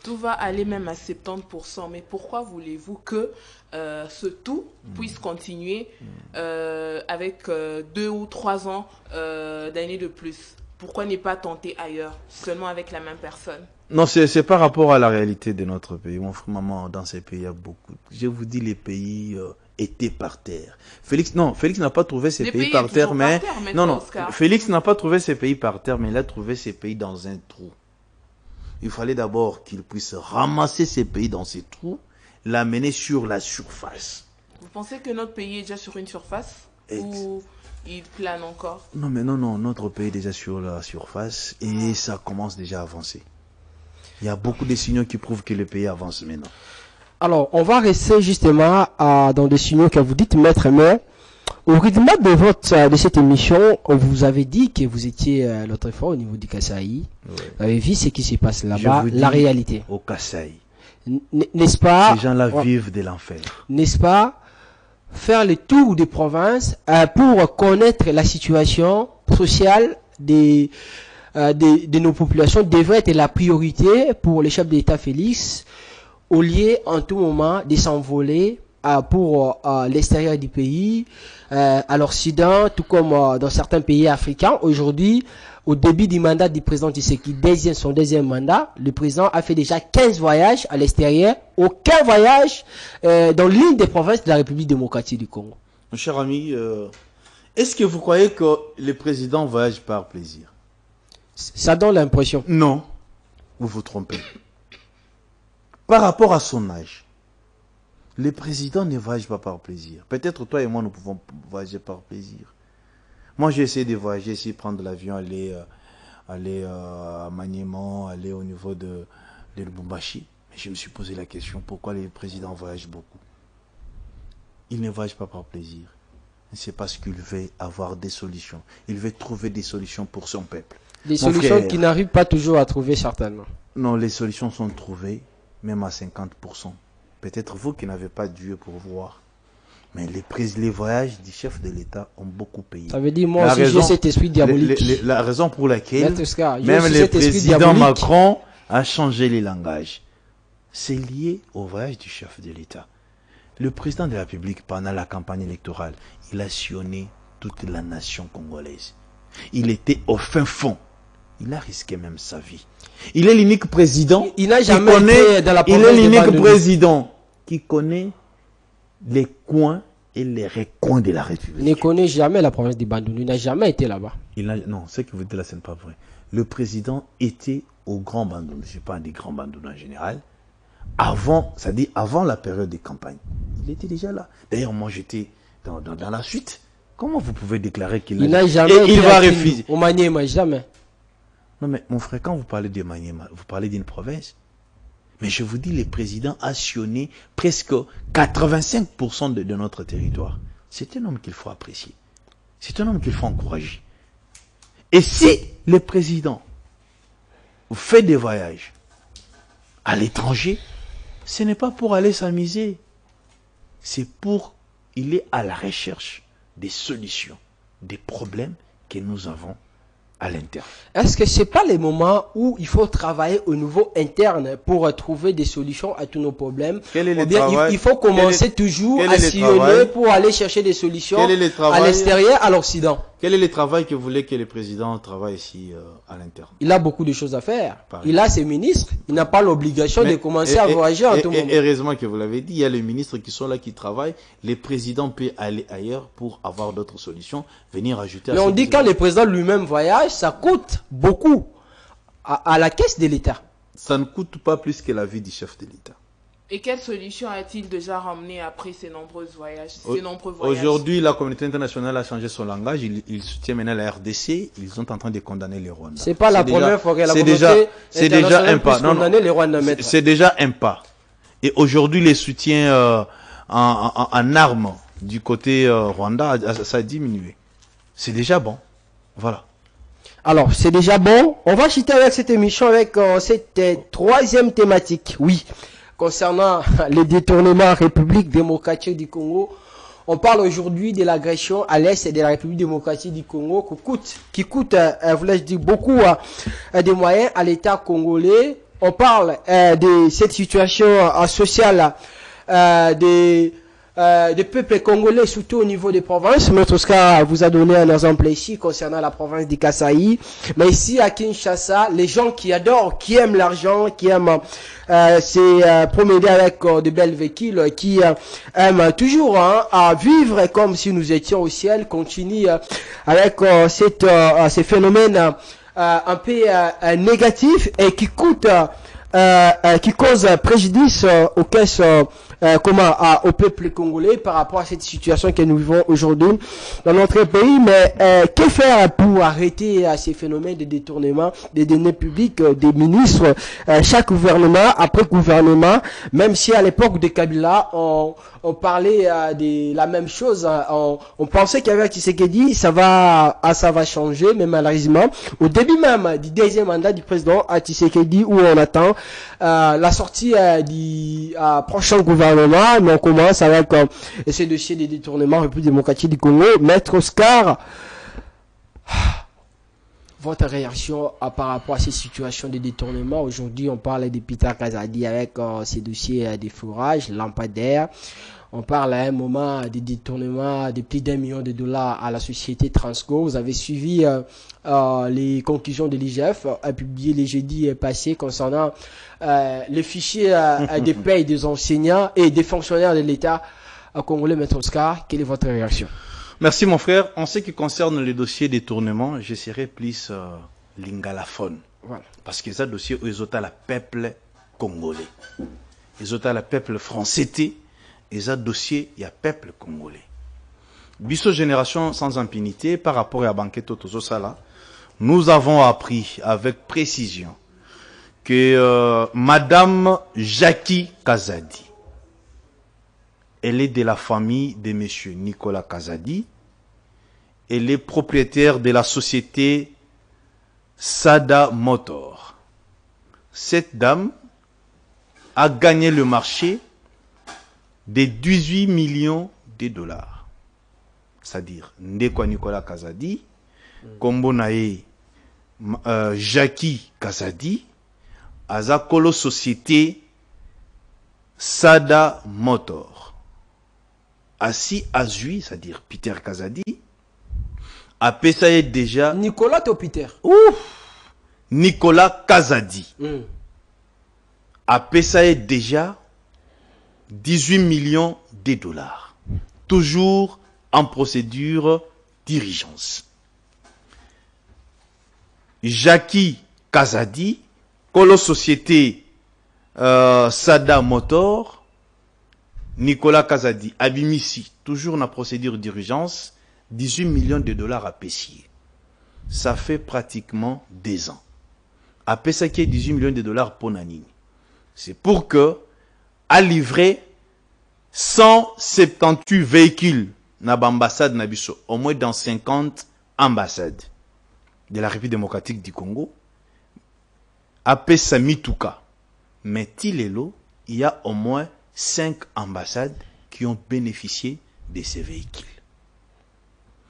Tout va aller même à 70%. Mais pourquoi voulez-vous que ce tout puisse continuer avec 2 ou 3 ans d'années de plus? Pourquoi ne pas tenter ailleurs, seulement avec la même personne? Non, c'est par rapport à la réalité de notre pays. Mon frère, maman, dans ces pays, il y a beaucoup. Je vous dis, les pays étaient par terre. Félix n'a pas trouvé ces pays par terre, mais... Félix n'a pas trouvé ces pays par terre, mais il a trouvé ces pays dans un trou. Il fallait d'abord qu'il puisse ramasser ces pays dans ces trous, l'amener sur la surface. Vous pensez que notre pays est déjà sur une surface ou il plane encore? Non, mais non, notre pays est déjà sur la surface et ça commence déjà à avancer. Il y a beaucoup de signaux qui prouvent que le pays avance maintenant. Alors, on va rester justement dans des signaux que vous dites, maître, mais au rythme de cette émission, on vous avait dit que vous étiez l'autre fois au niveau du Kasaï. Ouais. Vous avez vu ce qui se passe là-bas, la réalité. Au Kasaï. N'est-ce pas? Ces gens-là vivent de l'enfer. N'est-ce pas? Faire le tour des provinces pour connaître la situation sociale de nos populations devrait être la priorité pour le chef d'État Félix, au lieu en tout moment de s'envoler pour l'extérieur du pays, à l'Occident, tout comme dans certains pays africains. Aujourd'hui, au début du mandat du président Tshisekedi, son deuxième mandat, le président a fait déjà 15 voyages à l'extérieur, aucun voyage dans l'une des provinces de la République démocratique du Congo. Mon cher ami, est-ce que vous croyez que le président voyage par plaisir? Ça donne l'impression. Non, vous vous trompez. Par rapport à son âge, le président ne voyage pas par plaisir. Peut-être toi et moi, nous pouvons voyager par plaisir. Moi, j'ai essayé de voyager, essayer de prendre l'avion, aller à Maniema, aller au niveau de Lubumbashi. Mais je me suis posé la question, pourquoi les présidents voyagent beaucoup? Ils ne voyagent pas par plaisir. C'est parce qu'il veut avoir des solutions. Il veut trouver des solutions pour son peuple. Des solutions qu'il n'arrive pas toujours à trouver, certainement. Non, les solutions sont trouvées, même à 50%. Peut-être vous qui n'avez pas Dieu pour voir. Mais les voyages du chef de l'État ont beaucoup payé. Ça veut dire, moi aussi, j'ai cet esprit diabolique. La raison pour laquelle même le président Macron a changé les langages, c'est lié au voyage du chef de l'État. Le président de la République, pendant la campagne électorale, il a sillonné toute la nation congolaise. Il était au fin fond. Il a risqué même sa vie. Il est l'unique président qui connaît les coins et les recoins de la République. Il ne connaît jamais la province du Bandundu. Il n'a jamais été là-bas. Non, ce que vous dites là, ce n'est pas vrai. Le président était au Grand Bandundu. Je parle des Grands Bandundu en général. avant, c'est-à-dire avant la période des campagnes. Il était déjà là. D'ailleurs, moi, j'étais dans la suite. Comment vous pouvez déclarer qu'il n'a jamais il va refuser? Au Maniema, jamais. Non, mais mon frère, quand vous parlez de Maniema, vous parlez d'une province. Mais je vous dis, le président a sillonné presque 85% de notre territoire. C'est un homme qu'il faut apprécier. C'est un homme qu'il faut encourager. Et si le président fait des voyages à l'étranger, ce n'est pas pour aller s'amuser. C'est pour, il est à la recherche des solutions, des problèmes que nous avons à l'interne. Est-ce que ce n'est pas les moments où il faut travailler au niveau interne pour trouver des solutions à tous nos problèmes? Quel est le Ou bien travail? il faut commencer toujours à sillonner pour aller chercher des solutions à l'extérieur, à l'Occident? Quel est le travail que vous voulez que le président travaille ici à l'interne? Il a beaucoup de choses à faire. Il a ses ministres. Il n'a pas l'obligation de commencer à voyager en tout moment. Heureusement que vous l'avez dit, il y a les ministres qui sont là, qui travaillent. Le président peut aller ailleurs pour avoir d'autres solutions, venir ajouter à. Mais on dit quand le président lui-même voyage, ça coûte beaucoup à la caisse de l'État. Ça ne coûte pas plus que la vie du chef de l'État. Et quelle solution a-t-il déjà ramené après ces nombreux voyages? Aujourd'hui, la communauté internationale a changé son langage. Il soutient maintenant la RDC. Ils sont en train de condamner les Rwandais. C'est pas la première fois que la communauté internationale puisse condamner les Rwandais. C'est déjà un pas. Et aujourd'hui, les soutiens en armes du côté Rwanda, ça a diminué. C'est déjà bon. Voilà. Alors, c'est déjà bon. On va chuter avec cette émission, avec cette troisième thématique. Oui. Concernant les détournements République démocratique du Congo, on parle aujourd'hui de l'agression à l'est de la République démocratique du Congo qui coûte voulais-je dire, beaucoup de moyens à l'État congolais. On parle de cette situation sociale des peuples congolais, surtout au niveau des provinces. Maître Oscar vous a donné un exemple ici concernant la province du Kasaï. Mais ici à Kinshasa, les gens qui adorent, qui aiment l'argent, qui aiment se promener avec de belles véhicules, qui aiment toujours à vivre comme si nous étions au ciel, continuent avec ces phénomènes un peu négatifs et qui coûtent, qui causent préjudice aux caisses au peuple congolais par rapport à cette situation que nous vivons aujourd'hui dans notre pays. Mais que faire pour arrêter ces phénomènes de détournement des données publiques des ministres? Chaque gouvernement après gouvernement, même si à l'époque de Kabila on parlait de la même chose, on pensait qu'avec Tshisekedi ça va changer, mais malheureusement au début même du deuxième mandat du président Tshisekedi, où on attend la sortie du prochain gouvernement, mais on commence avec ces dossiers de détournement République démocratique du Congo. Maître Oscar, votre réaction par rapport à ces situations de détournement? Aujourd'hui, on parle de Peter Kazadi avec ces dossiers de fourrage, lampadaire. On parle à un moment des détournements de plus d'1 million de dollars à la société Transco. Vous avez suivi les conclusions de l'IGF publiées le jeudi passé concernant les fichiers des payes des enseignants et des fonctionnaires de l'État congolais. Maître Oscar, quelle est votre réaction? Merci mon frère. En ce qui concerne les dossiers détournement, je serai plus lingalaphone. Voilà. Parce que ça dossier ils ont la peuple congolais. Ils ont la peuple français. Et ça dossier, il y a peuple congolais. Bisso génération sans impunité par rapport à Banqueto Tozosala, nous avons appris avec précision que Madame Jackie Kazadi, elle est de la famille de Monsieur Nicolas Kazadi. Elle est propriétaire de la société Sada Motor. Cette dame a gagné le marché de 18 millions de dollars. C'est-à-dire, Ndekwa Nicolas Kazadi, Kombo Nae Jackie Kazadi, Azakolo Société Sada Motor. Assis Azui, c'est-à-dire Peter Kazadi, a payé déjà. Nicolas ou Peter? Nicolas Kazadi a payé déjà 18 millions de dollars. Toujours en procédure d'urgence. Jackie Kazadi, Colo Société Sada Motor, Nicolas Kazadi, Abimisi, toujours na procédure d'urgence, 18 millions de dollars à Pessier. Ça fait pratiquement 2 ans. À Pessaké, 18 millions de dollars pour Nanini. C'est pour que, à livrer 178 véhicules na l'ambassade Nabiso, au moins dans 50 ambassades de la République démocratique du Congo, à Pessamituka. Mais Tilelo, il y a au moins 5 ambassades qui ont bénéficié de ces véhicules.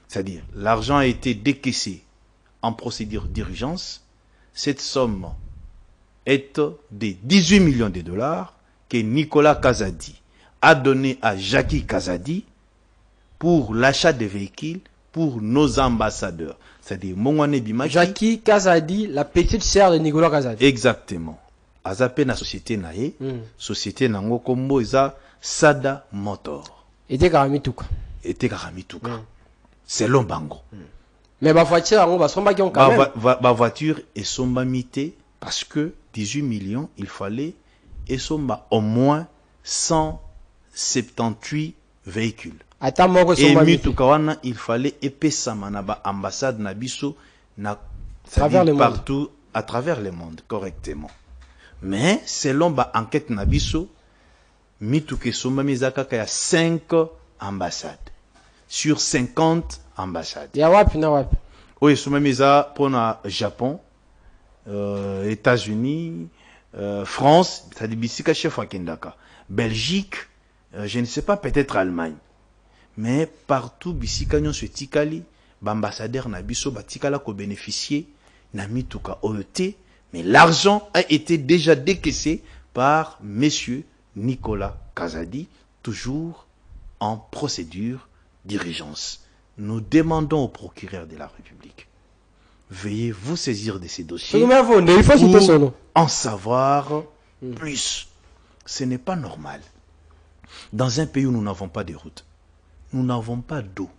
C'est-à-dire, l'argent a été décaissé en procédure d'urgence. Cette somme est de 18 millions de dollars que Nicolas Kazadi a donné à Jackie Kazadi pour l'achat des véhicules pour nos ambassadeurs. C'est-à-dire, Mongwane Bimaki. Jackie Kazadi, la petite sœur de Nicolas Kazadi. Exactement. Azape na société nae, société nango kombo eza Sada Motor. Ete Karamituka. Ete Karamituka. C'est l'ombango. Mais ma voiture, on va somba qui ont quand même. Ma voiture est somba mité parce que 18 millions, il fallait et somba au moins 178 véhicules. Attends, moi, et mitukawana, il fallait épaissir manaba ambassade nabiso na partout à travers le monde correctement. Mais selon ba enquête nabiso, mituke somba mizaka kaya 5 ambassades sur 50 ambassades. Ya wapi na wapi? Oui, somba miza pour na Japon, États-Unis, France, c'est-à-dire bisika chef Kendaka, Belgique, je ne sais pas, peut-être Allemagne. Mais partout bisika nyon se tikali, ambassadeur nabiso batikala ko bénéficier na mituka OET, mais l'argent a été déjà décaissé par monsieur Nicolas Kazadi, toujours en procédure d'urgence. Nous demandons au procureur de la République, veuillez vous saisir de ces dossiers pour en savoir plus. Ce n'est pas normal. Dans un pays où nous n'avons pas de route, nous n'avons pas d'eau,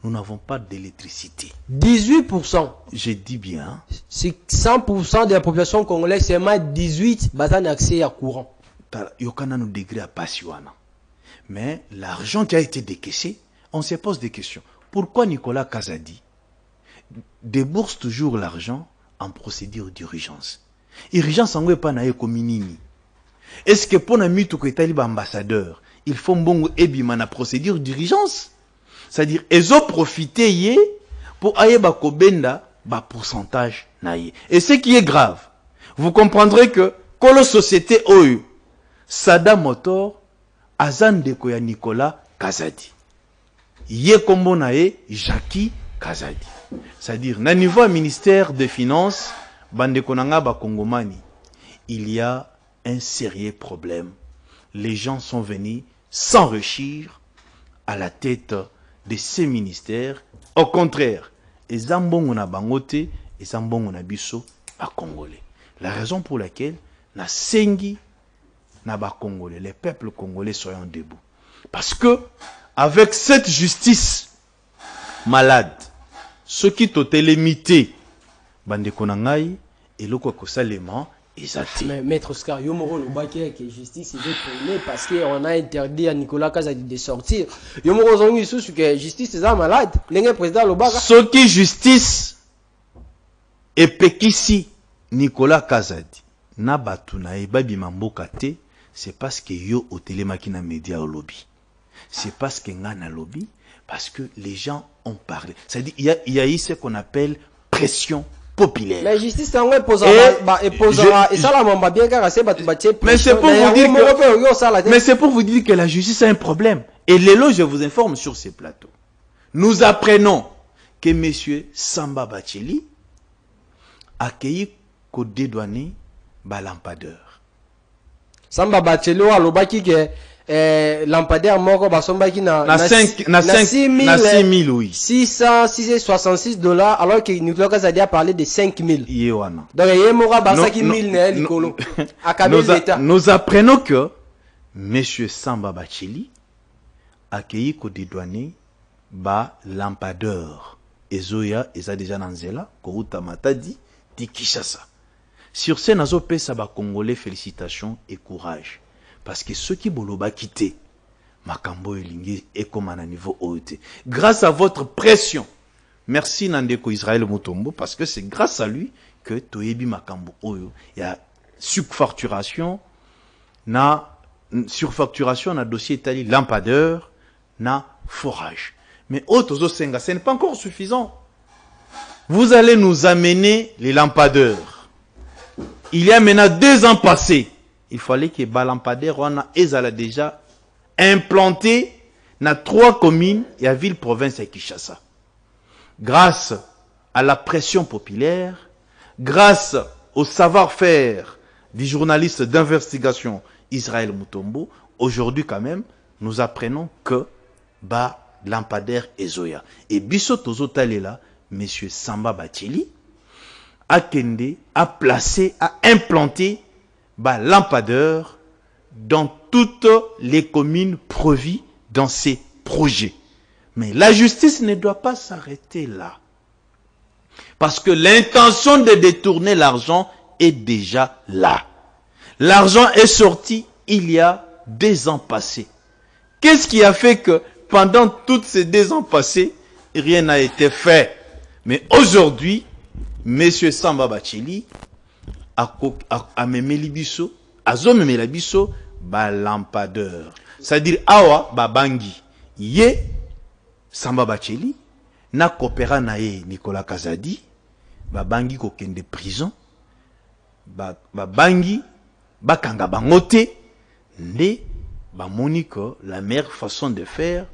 nous n'avons pas d'électricité. 18%. Je dis bien. C'est 100% de la population congolaise, seulement 18% ont accès à courant. Yokana nous degré à Passiwana. Mais l'argent qui a été décaissé, on se pose des questions. Pourquoi Nicolas Kazadi débourse toujours l'argent en procédure d'urgence? Urgence en pas nae kominini. Est-ce que pour nami tout que ambassadeur, il faut mbongo ebima na procédure d'urgence? C'est-à-dire, ils ont profité pour aye ba kobenda ba pourcentage naie. Et ce qui est grave, vous comprendrez que la société OU, Sada Motor, Azan de Koya Nicolas Kazadi. Yé kombo nae Jackie Kazadi. C'est-à-dire, na niveau ministère des Finances, bande konanga ba Kongomani, il y a un sérieux problème. Les gens sont venus s'enrichir à la tête de ces ministères. Au contraire, les ambongo na bangote, les ambongo na biso à Congolais. La raison pour laquelle na sengi na ba Congolais, les peuples congolais soyons debout. Parce que avec cette justice malade, ceux qui t'ont limité, bande konangai et le quoi salema. Mais Maître Oscar, il y a une justice est tournée parce qu'on a interdit à Nicolas Kazadi de sortir. Il y a une que justice est malade. Ce qui justice et pekisi Nicolas Kazadi na batuna e babi mambokate, c'est parce que yo au télémakina média au lobby. C'est parce que ngana lobby, parce que les gens ont parlé. C'est-à-dire il y a eu ce qu'on appelle pression populaire. Mais justice c'est un posera et ça la mamba bien car c'est mais c'est pour vous dire que la justice a un problème. Et l'élo, je vous informe sur ces plateaux. Nous apprenons que monsieur Samba Bacheli a accueilli qu'au dédouané balampadeur. Samba Bacheli a l'obaki que lampadaire moko basombaki na 6,666 $, alors que Nicolas Kazadi a parlé de 5,000. Donc yemora basaki 1000 na likolo akabel l'état. Nous apprenons que monsieur Samba Bacheli a accueilli ko dédouané ba lampadeur ezoya eza déjà nanzela ko uta matadi ti Kinshasa. Sur ce, nazo pesa ba Congolais félicitations et courage. Parce que ceux qui boloba quitté, makambo elingi et comme à niveau haute. Grâce à votre pression, merci Nandeko Israël Mutombo, parce que c'est grâce à lui que Toyebi Makambo Oyo. Il y a surfacturation, na dossier Itali, lampadaire, na forage. Mais autres Senga, ce n'est pas encore suffisant. Vous allez nous amener les lampadaires. Il y a maintenant 2 ans passés. Il fallait que les lampadaires, on a déjà implanté dans 3 communes et à ville province à Kinshasa. Grâce à la pression populaire, grâce au savoir-faire du journaliste d'investigation Israël Mutombo, aujourd'hui quand même, nous apprenons que lampadaire Ezoya. Et biso tozo talela, monsieur Samba Bacheli, a kende, a placé, a implanté lampadaire dans toutes les communes prévues dans ces projets. Mais la justice ne doit pas s'arrêter là. Parce que l'intention de détourner l'argent est déjà là. L'argent est sorti il y a 2 ans passés. Qu'est-ce qui a fait que pendant toutes ces 2 ans passés, rien n'a été fait? Mais aujourd'hui, M. Samba Bacheli a memé libiso, a zomemé libiso, lampadaire. C'est-à-dire, awa, bangi. Ye, Samba Bacheli, na coopéra na ye Nicolas Kazadi, bangi kokende prison, bangi, kanga bangote, ne, monique la meilleure façon de faire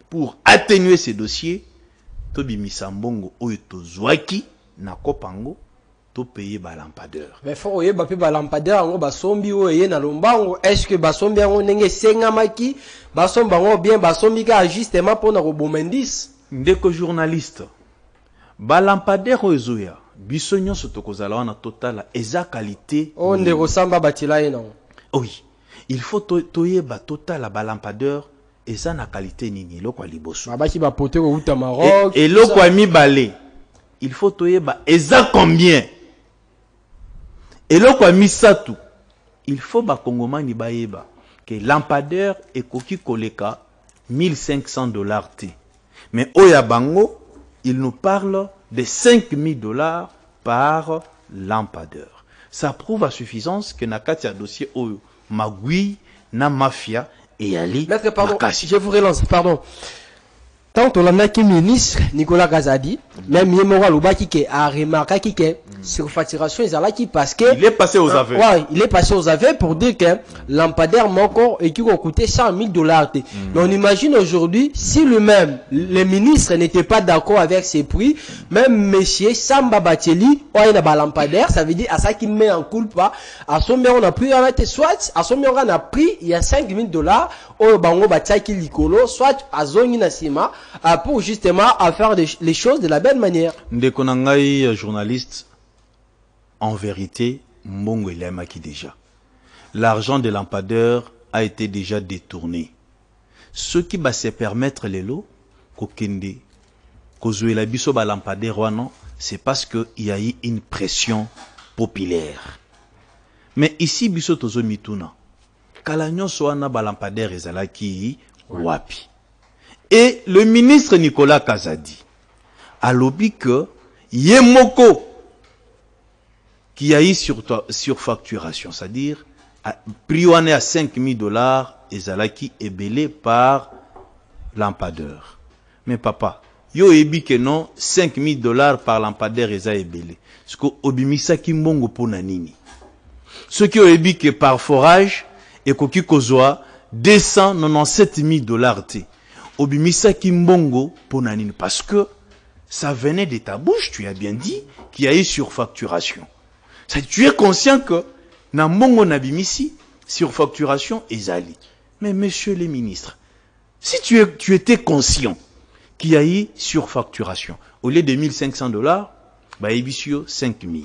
pour atténuer ces dossiers, tobi misambongo oyo tozwaki na kopango to payer lampadaire. Mais faut oye lampadaire ngo basombi oye na lombango, est-ce que basombi ngo nenge senga maki basomba ngo bien basombi ka justement pour na robomendis ndeko journaliste lampadaire ozoya biso nyonso tokozala wana total eza qualité on ndeko Samba Bachela ena. Oui, il faut toyeba total lampadaire eza na qualité nini loko liboso babaki ba poter au Maroc et loko mibale il faut toyeba eza combien et loko misatu il faut bakongomani bayeba que lampadaire ekoki koleka $1,500 t. Mais oya bango il nous parle de $5,000 par lampadaire. Ça prouve à suffisance que na kati ya dossier oyo magui na mafia et ali. Maître, pardon, je vous relance, pardon. Tant on a qui ministre Nicolas Kazadi, même Yemora Loubaki qui a remarqué que surfacturation est là qui parce que il est passé aux aveux. Ouais, il est passé aux aveux pour dire que lampadaire encore et qui va coûter $100,000. Mais on imagine aujourd'hui si lui-même le ministre n'était pas d'accord avec ces prix, même monsieur Samba Bacheli, ouais, il a lampadaire, ça veut dire à ça qui met en culpa, à son on a pris soit à son on a pris il y a $5,000 au bango bataki likolo, soit à zone nasima pour justement à faire les choses de la belle manière. Ndekonangai journaliste, en vérité, Mbongo il a qui déjà. L'argent des lampadaires a été déjà détourné. Ce qui va se permettre les lots, kokende, kozoué la biso ba lampadaire non, c'est parce que il y a eu une pression populaire. Mais ici biso tozo mituna. Kalanyo soana ba lampadaire ezalaki wapi. Et le ministre Nicolas Kazadi a lobby que Yemoko qui a eu surfacturation, c'est-à-dire prix à $5,000 et Zalaki est belé par lampadaire. Mais papa, yo ebi que non $5,000 par lampadaire et est belé. Ce que obimisa kimbongo pour nanini. Ce qui ont ebi que par forage et koki kozwa $297,000 t. Obimisa Kimbongo Ponanine, parce que ça venait de ta bouche, tu as bien dit qu'il y a eu surfacturation. Tu es conscient que na Mongo Nabimisi, surfacturation ezali. Mais monsieur le ministre, si tu étais conscient qu'il y a eu surfacturation, au lieu de $1,500, bah ebisio 5,000.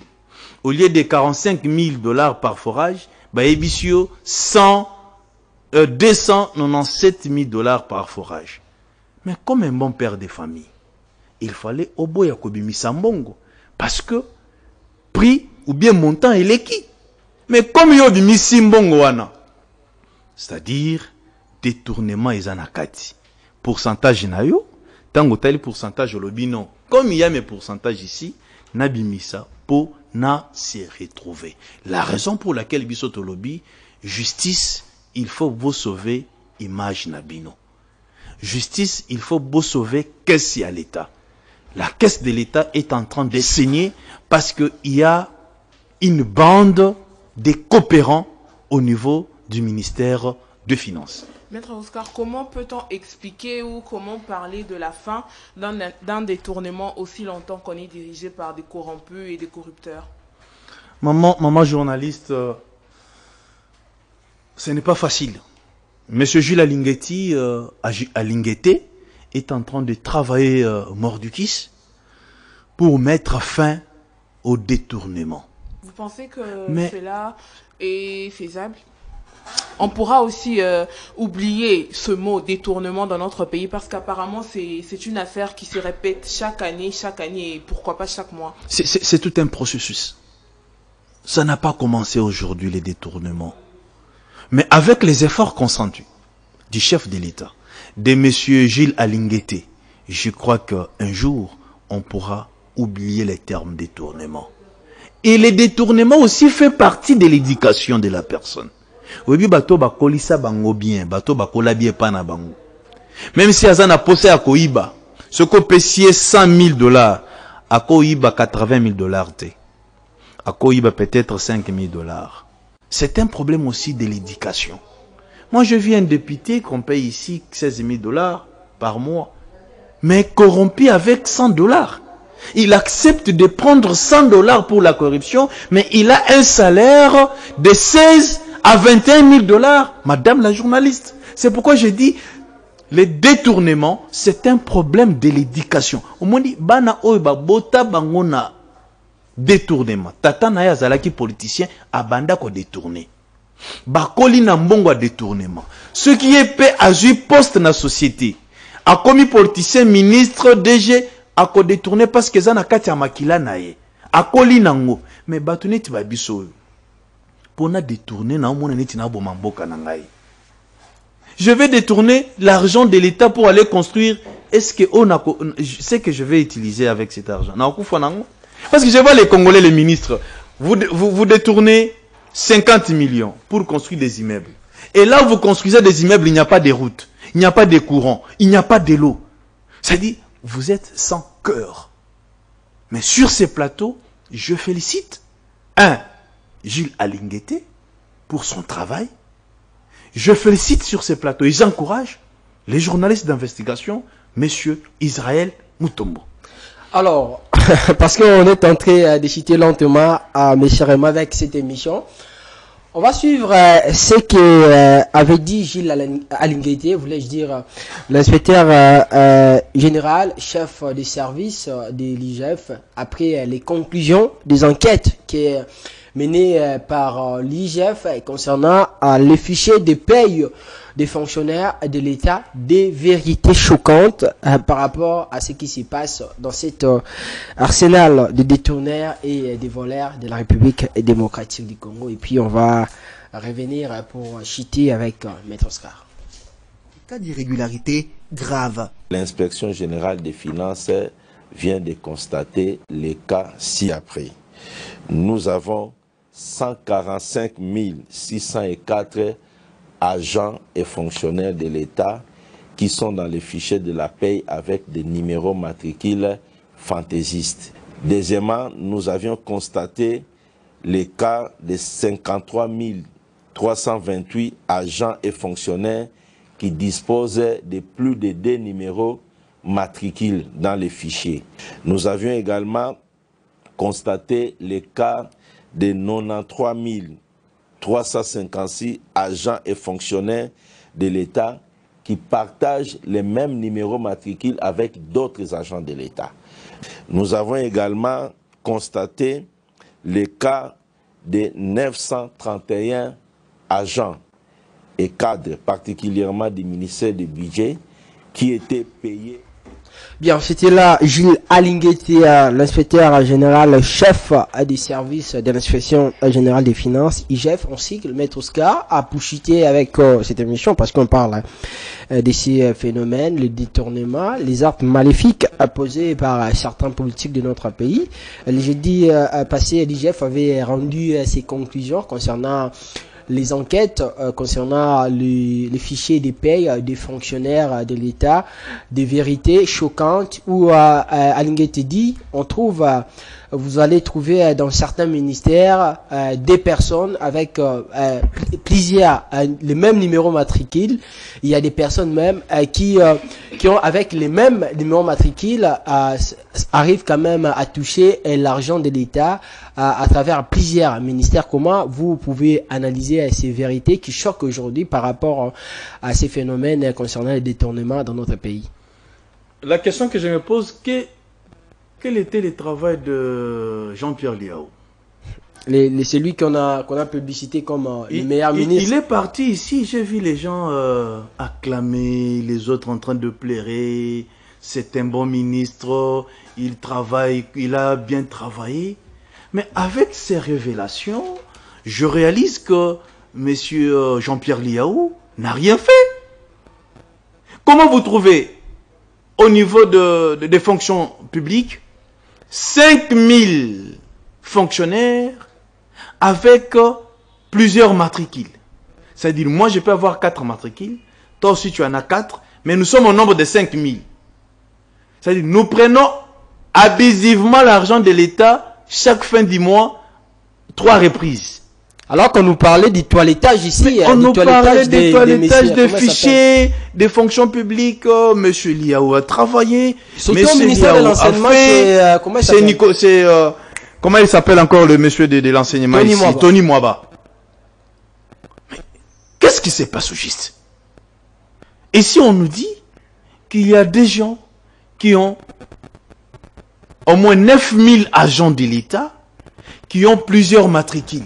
Au lieu de $45,000 par forage, bah ebisio $297,000 par forage. Mais comme un bon père de famille, il fallait oboya kobimisa mbongo. Parce que prix ou bien montant et l'équipe. Mais comme yo bimi simbongo wana, c'est-à-dire détournement et zanakati. Pourcentage na yo, tango tali pourcentage lobi non. Comme il y a mes pourcentages ici, nabimisa pour na se retrouver. La raison pour laquelle bisoto lobby, justice, il faut vous sauver image nabino. Justice, il faut vous sauver caisse à l'État. La caisse de l'État est en train de saigner parce qu'il y a une bande de coopérants au niveau du ministère des Finances. Maître Oscar, comment peut-on expliquer ou comment parler de la fin d'un détournement aussi longtemps qu'on est dirigé par des corrompus et des corrupteurs? Maman journaliste, ce n'est pas facile. Monsieur Jules Alingueté est en train de travailler mordicus pour mettre fin au détournement. Vous pensez que cela est faisable? On pourra aussi oublier ce mot détournement dans notre pays parce qu'apparemment c'est une affaire qui se répète chaque année et pourquoi pas chaque mois. C'est tout un processus. Ça n'a pas commencé aujourd'hui les détournements. Mais avec les efforts consentis du chef de l'État, de monsieur Gilles Alingueté, je crois qu'un jour on pourra oublier les termes détournement. Et les détournements aussi fait partie de l'éducation de la personne. Oui, bato ba kolisa bango bien, bato ba kola bien pana bango. Même si azana posé à koiba, ce qu'on peut payer $100,000, à koiba $80,000 te. À koiba peut-être $5,000. C'est un problème aussi de l'éducation. Moi je viens de député qu'on paye ici $16,000 par mois, mais corrompu avec $100. Il accepte de prendre $100 pour la corruption, mais il a un salaire de 16 à $21,000, madame la journaliste. C'est pourquoi je dis, les détournements, c'est un problème de l'éducation. Au moins, bana oiba bota bangona détournement. Tata na ya zalaki politicien abanda ko détourner. Bakoli na mbongo a détournement. Ce qui est paix à poste na société. A commis politicien, ministre, DG, a ko détourner parce que zana kati ya makila na ye. A koli nango. Mais batuneti babiso. Je vais détourner l'argent de l'État pour aller construire. Est-ce que c'est que je vais utiliser avec cet argent? Parce que je vois les Congolais, les ministres, vous détournez 50 millions pour construire des immeubles. Et là, vous construisez des immeubles, il n'y a pas de routes, il n'y a pas de courant, il n'y a pas de l'eau. C'est-à-dire, vous êtes sans cœur. Mais sur ces plateaux, je félicite Gilles Alingueté pour son travail. Je félicite sur ces plateaux et j'encourage les journalistes d'investigation, monsieur Israël Mutombo. Alors, parce qu'on est en train de citer lentement mes chers amis avec cette émission, on va suivre ce que avait dit Gilles Alingueté, voulais-je dire, l'inspecteur général, chef de service de l'IGF, après les conclusions des enquêtes qui est menée par l'IGF concernant les fichiers de paye des fonctionnaires de l'État, des vérités choquantes par rapport à ce qui se passe dans cet arsenal de détourneurs et de voleurs de la République démocratique du Congo. Et puis on va revenir pour chiter avec Maître Oscar. Cas d'irrégularité grave. L'inspection générale des finances vient de constater les cas ci-après. Nous avons 145 604 agents et fonctionnaires de l'État qui sont dans les fichiers de la paye avec des numéros matricules fantaisistes. Deuxièmement, nous avions constaté les cas de 53 328 agents et fonctionnaires qui disposent de plus de 2 numéros matricules dans les fichiers. Nous avions également constaté les cas de 93 356 agents et fonctionnaires de l'État qui partagent les mêmes numéros matricules avec d'autres agents de l'État. Nous avons également constaté les cas de 931 agents et cadres, particulièrement du ministère du Budget, qui étaient payés. Bien, c'était là Gilles Alinguetti, l'inspecteur général chef des services de l'inspection générale des finances, IGF, ainsi que le maître Oscar a pouchité avec cette émission parce qu'on parle de ces phénomènes, le détournement, les actes maléfiques posés par certains politiques de notre pays. Le jeudi passé, l'IGF avait rendu ses conclusions concernant les enquêtes concernant les fichiers des payes des fonctionnaires de l'État, des vérités choquantes où Alinguetti dit, on trouve, vous allez trouver dans certains ministères des personnes avec plusieurs les mêmes numéros matricules. Il y a des personnes même qui ont avec les mêmes numéros matricules arrivent quand même à toucher l'argent de l'État à travers plusieurs ministères. Comment vous pouvez analyser ces vérités qui choquent aujourd'hui par rapport à ces phénomènes concernant les détournements dans notre pays? La question que je me pose, quel était le travail de Jean-Pierre Liao? C'est lui qu'on a publicité comme le meilleur ministre. Il est parti ici, j'ai vu les gens acclamer, les autres en train de pleurer. C'est un bon ministre, il travaille, il a bien travaillé. Mais avec ces révélations, je réalise que M. Jean-Pierre Liao n'a rien fait. Comment vous trouvez, au niveau des fonctions publiques, 5000 fonctionnaires avec plusieurs matricules? C'est-à-dire, moi je peux avoir 4 matricules, toi aussi tu en as 4, mais nous sommes au nombre de 5000. C'est-à-dire, nous prenons abusivement l'argent de l'État chaque fin du mois, 3 reprises. Alors qu'on nous parlait du toilettage ici, on nous parlait du toilettage des fichiers, des fonctions publiques. Monsieur Liao a travaillé. Surtout au ministère de l'enseignement, comment il s'appelle encore le monsieur de l'enseignement ici? Tony Mwaba. Qu'est-ce qui se passe au juste? Ici, on nous dit qu'il y a des gens qui ont au moins 9000 agents de l'État qui ont plusieurs matricules.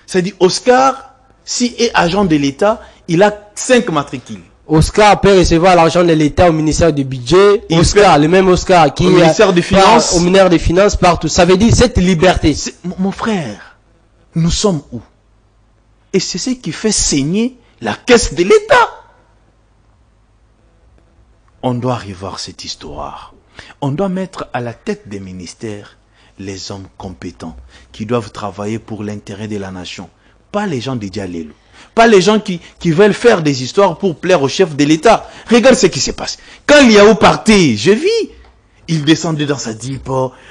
C'est-à-dire, Oscar, s'il est agent de l'État, il a 5 matricules. Oscar peut recevoir l'argent de l'État au ministère du Budget. Oscar, le même Oscar qui au ministère des Finances. Au ministère des Finances, partout. Ça veut dire cette liberté. Mon frère, nous sommes où? Et c'est ce qui fait saigner la caisse de l'État. On doit revoir cette histoire. On doit mettre à la tête des ministères les hommes compétents qui doivent travailler pour l'intérêt de la nation. Pas les gens de Dialelo. Pas les gens qui veulent faire des histoires pour plaire au chef de l'État. Regarde ce qui se passe. Quand Liao partait, je vis. Il descendait dans sa Jeep,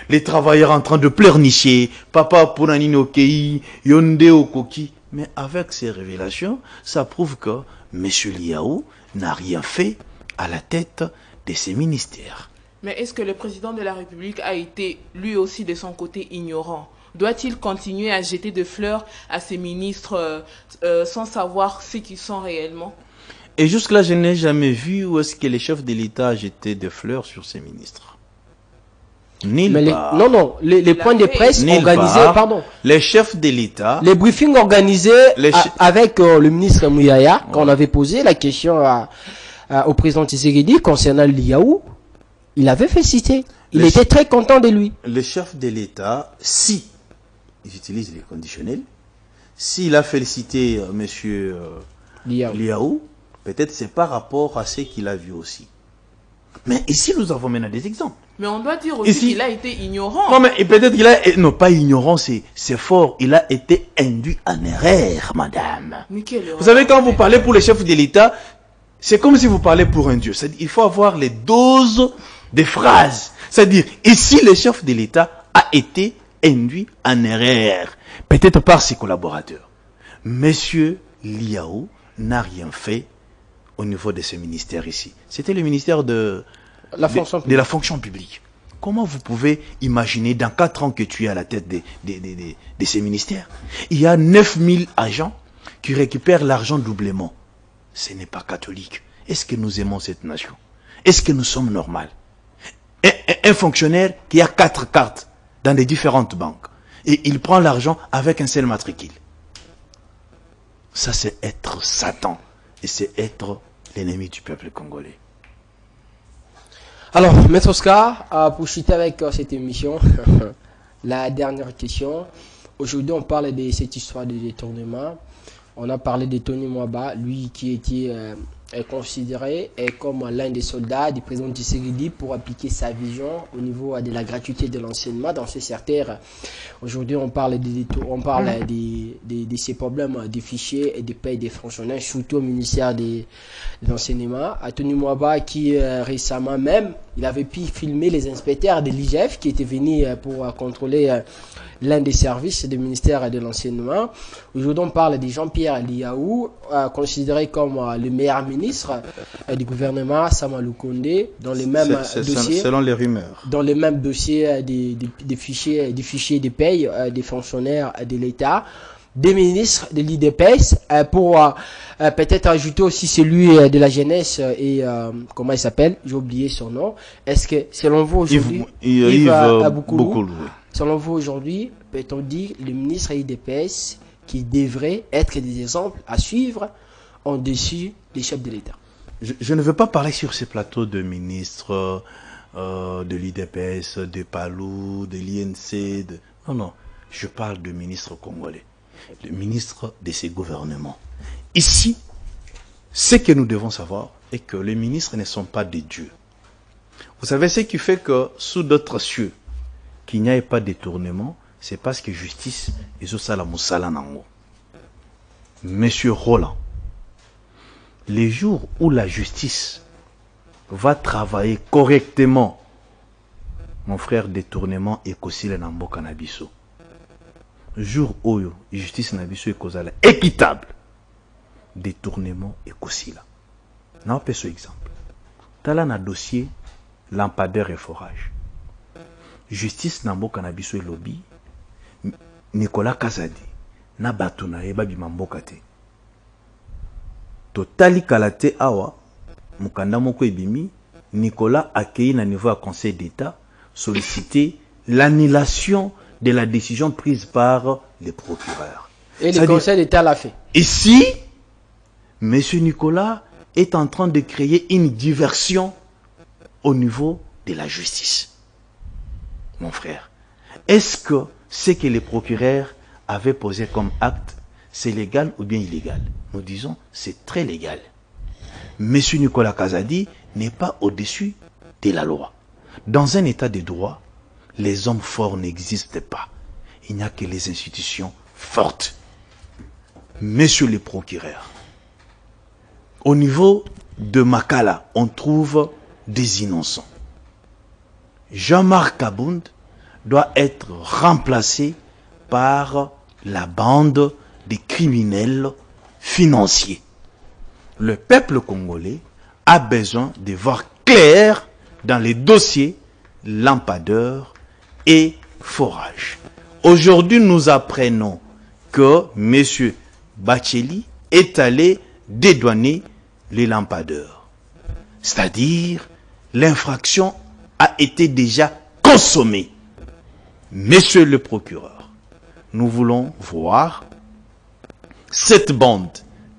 les travailleurs en train de pleurnicher. Papa Pounanini Okei, Yonde Okoki. Mais avec ces révélations, ça prouve que M. Liao n'a rien fait à la tête de ses ministères. Mais est-ce que le président de la République a été lui aussi de son côté ignorant? Doit-il continuer à jeter des fleurs à ses ministres sans savoir ce qu'ils sont réellement? Et jusque-là, je n'ai jamais vu où est-ce que les chefs de l'État a jeté des fleurs sur ses ministres. Les points de presse organisés, pardon. Les chefs de l'État. Les briefings organisés avec le ministre Mouyaya, quand on avait posé la question au président Tshisekedi concernant Liao, il avait fait citer. Il était très content de lui. Le chef de l'État, si j'utilise les conditionnels, s'il a félicité M. Liao, peut-être c'est par rapport à ce qu'il a vu aussi. Mais ici, nous avons maintenant des exemples. Mais on doit dire aussi qu'il a été ignorant. Non, mais peut-être qu'il a... Non, pas ignorant, c'est fort. Il a été induit en erreur, madame. Vous savez, quand vous parlez pour les chefs de l'État, c'est comme si vous parlez pour un dieu. Il faut avoir les doses des phrases. C'est-à-dire, ici, le chef de l'État a été induit en erreur. Peut-être par ses collaborateurs. Monsieur Liao n'a rien fait au niveau de ce ministère ici. C'était le ministère de la fonction publique. Comment vous pouvez imaginer dans 4 ans que tu es à la tête de ces ministères? Il y a 9000 agents qui récupèrent l'argent doublement. Ce n'est pas catholique. Est-ce que nous aimons cette nation? Est-ce que nous sommes normaux? Un fonctionnaire qui a 4 cartes dans les différentes banques et il prend l'argent avec un seul matricule. Ça, c'est être Satan et c'est être l'ennemi du peuple congolais. Alors, Maître Oscar, pour chuter avec cette émission, la dernière question. Aujourd'hui, on parle de cette histoire de détournement. On a parlé de Tony Mwaba, lui qui était considéré comme l'un des soldats du président Tshisekedi pour appliquer sa vision au niveau de la gratuité de l'enseignement dans ce secteur. Aujourd'hui, on parle de ces problèmes des fichiers et des payes des fonctionnaires, surtout au ministère de l'enseignement. À Tony Mwaba qui récemment même, il avait pu filmer les inspecteurs de l'IGF qui étaient venus pour contrôler l'un des services du ministère de l'enseignement. Aujourd'hui, on parle de Jean-Pierre Liaou, considéré comme le meilleur ministre du gouvernement, Samalou Kondé, dans les mêmes dossiers. Selon les rumeurs. Dans les mêmes dossiers des fichiers de paye des fonctionnaires de l'État, des ministres de l'IDPS, pour peut-être ajouter aussi celui de la jeunesse et comment il s'appelle, j'ai oublié son nom. Est-ce que selon vous aujourd'hui, Yves Boukoulou, selon vous aujourd'hui, peut-on dire le ministre IDPS qui devrait être des exemples à suivre en dessus des chefs de l'État? Je ne veux pas parler sur ces plateaux de ministres de l'IDPS, de Palou, de l'INC. Non, je parle de ministres congolais, le ministre de ces gouvernements. Ici, ce que nous devons savoir est que les ministres ne sont pas des dieux. Vous savez ce qui fait que sous d'autres cieux, qu'il n'y ait pas de détournement, c'est parce que justice est au salamoussalanango. Monsieur Roland, les jours où la justice va travailler correctement, mon frère, détournement et kosile nambo kanabiso. Jour où justice nabiso et kozala équitable, détournement et kosila. N'a pas ce exemple. Tala na dossier lampadaire et forage. Justice nambo kanabiso et lobby. Nicolas Kazadi na batuna eba bimamboka te. Totali kalate awa mukanda moko ebimi. Nicolas accueilli na niveau à Conseil d'État solliciter l'annulation de la décision prise par les procureurs. Et le Conseil d'État l'a fait. Ici, M. Nicolas est en train de créer une diversion au niveau de la justice. Mon frère, est-ce que ce que les procureurs avaient posé comme acte, c'est légal ou bien illégal? Nous disons, c'est très légal. M. Nicolas Kazadi n'est pas au-dessus de la loi. Dans un état de droit, les hommes forts n'existent pas. Il n'y a que les institutions fortes. Messieurs les procureurs, au niveau de Makala, on trouve des innocents. Jean-Marc Kabound doit être remplacé par la bande des criminels financiers. Le peuple congolais a besoin de voir clair dans les dossiers lampadaires et forage. Aujourd'hui, nous apprenons que M. Bacheli est allé dédouaner les lampadaires. C'est-à-dire, l'infraction a été déjà consommée. Monsieur le procureur, nous voulons voir cette bande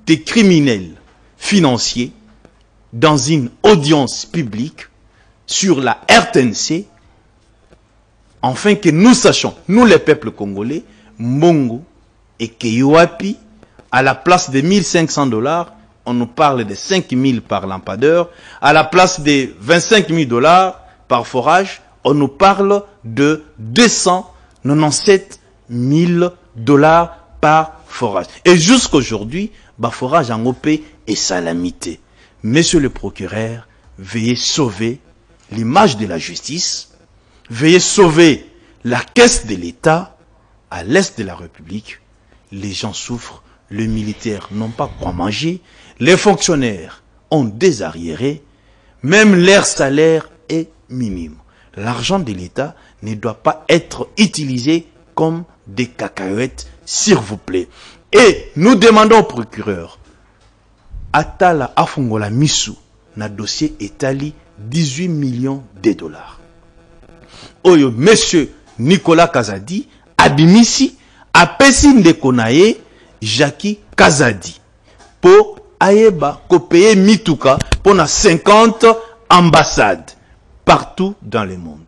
de criminels financiers dans une audience publique sur la RTNC, afin que nous sachions, nous les peuples congolais, Mbongo et Keyoapi, à la place de 1500 $, on nous parle de 5000 par lampadaire, à la place de 25 000 $ par forage, on nous parle de 297 000 $ par forage. Et jusqu'aujourd'hui, forage en OP est salamité. Monsieur le procureur, veuillez sauver l'image de la justice, veuillez sauver la caisse de l'État. À l'est de la République, les gens souffrent, les militaires n'ont pas quoi manger, les fonctionnaires ont des arriérés, même leur salaire est minime. L'argent de l'État ne doit pas être utilisé comme des cacahuètes, s'il vous plaît. Et nous demandons au procureur, Atala Afungola Misu, na dossier Etali, 18 millions de $. Oyo, monsieur Nicolas Kazadi, Abimisi, apesi ndekonaye, Jackie Kazadi, pour Aeba, ko paye Mituka, pour na 50 ambassades. partout dans le monde.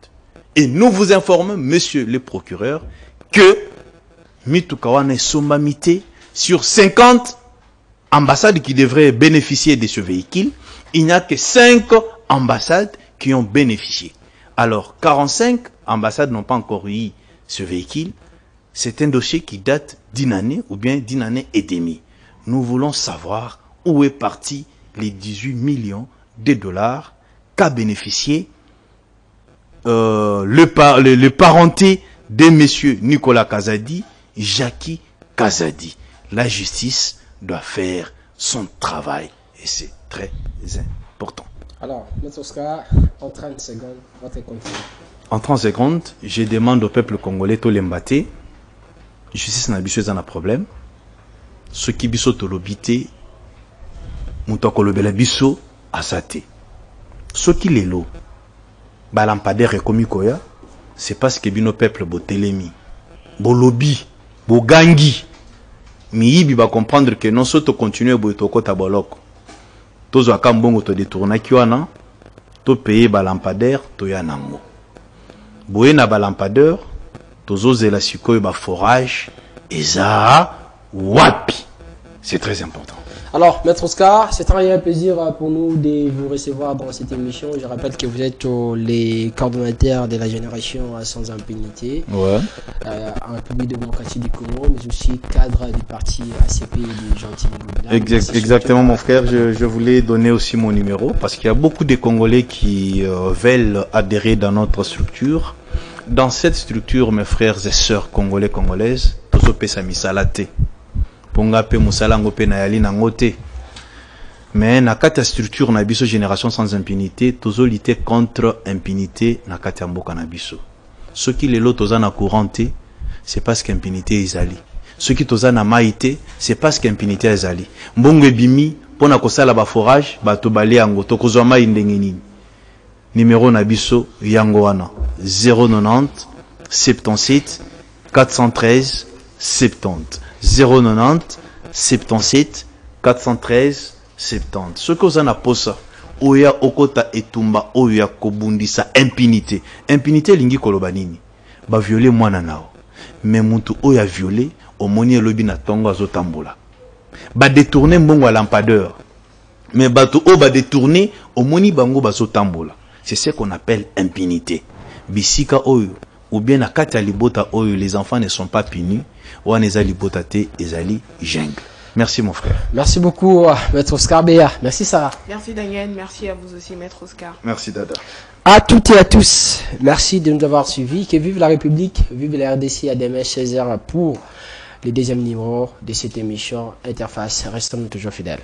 Et nous vous informons, monsieur le procureur, que Mitukawane Sombamité, sur 50 ambassades qui devraient bénéficier de ce véhicule, il n'y a que 5 ambassades qui ont bénéficié. Alors, 45 ambassades n'ont pas encore eu ce véhicule. C'est un dossier qui date d'une année ou bien d'une année et demie. Nous voulons savoir où est parti les 18 millions de dollars qu'a bénéficié le parenté de M. Nicolas Kazadi, Jackie Kazadi. La justice doit faire son travail et c'est très important. Alors, M. Oscar, en 30 secondes, votre continue. En 30 secondes, je demande au peuple congolais tout l'embaté. Justice n'a pas un problème. Ce qui biso tolobité, mutakolobela biso asate. Ce qui les lo, balampadaire komi koya, c'est parce que bino peuple botelemi, bolobi, bogangi. Miyibi va comprendre que non soto continuer boitoko taboloko. Tozo akambongo to détourna kiwana, to payer balampadaire to yanango. Boye na balampadaire, tozo zela sikoyo ba forage, eza wapi. C'est très important. Alors, Maître Oscar, c'est un plaisir pour nous de vous recevoir dans cette émission. Je rappelle que vous êtes les coordonnateurs de la génération sans impunité, en République démocratique du Congo, mais aussi cadre du parti ACP du Gentil. Exactement, mon frère. Je voulais donner aussi mon numéro parce qu'il y a beaucoup de Congolais qui veulent adhérer dans notre structure. Dans cette structure, mes frères et sœurs congolais, congolaises, tous au Pessami Salate. Ponga pe musala ngope na yali na ngote. Mais na kata structure na biso génération sans impunité, tozo lutter contre impunité na kata mboka na biso. Ce qui les lots toza na couranté, c'est parce qu'impunité ezali. Ce qui toza na maïté, c'est parce qu'impunité ezali. Mbongo bimi pona kosala ba forage, ba to bale yango to kozwa mai ndenge nini. Numéro na biso yango wana 090 77 413 70. 090 77 413 70. Ce que vous en a posa, oya okota etumba oya kobundisa impunité. Impunité lingi kolobanini. Ba violer mwana nao. Mais muntu oya violer omoni elobi na tongo azotambola. Ba détourner mbongo à lampadeur. Mais bato o ba détourner omoni bango bazotambola. C'est ce qu'on appelle impunité. Bisika oyo ou bien na kati ya libota oyo les enfants ne sont pas punis. Merci mon frère. Merci beaucoup Maître Oscar Béa. Merci Sarah. Merci Daniel, merci à vous aussi Maître Oscar. Merci Dada. À toutes et à tous, merci de nous avoir suivis. Que vive la République, vive la RDC à demain 16h pour le deuxième numéro de cette émission Interface. Restons toujours fidèles.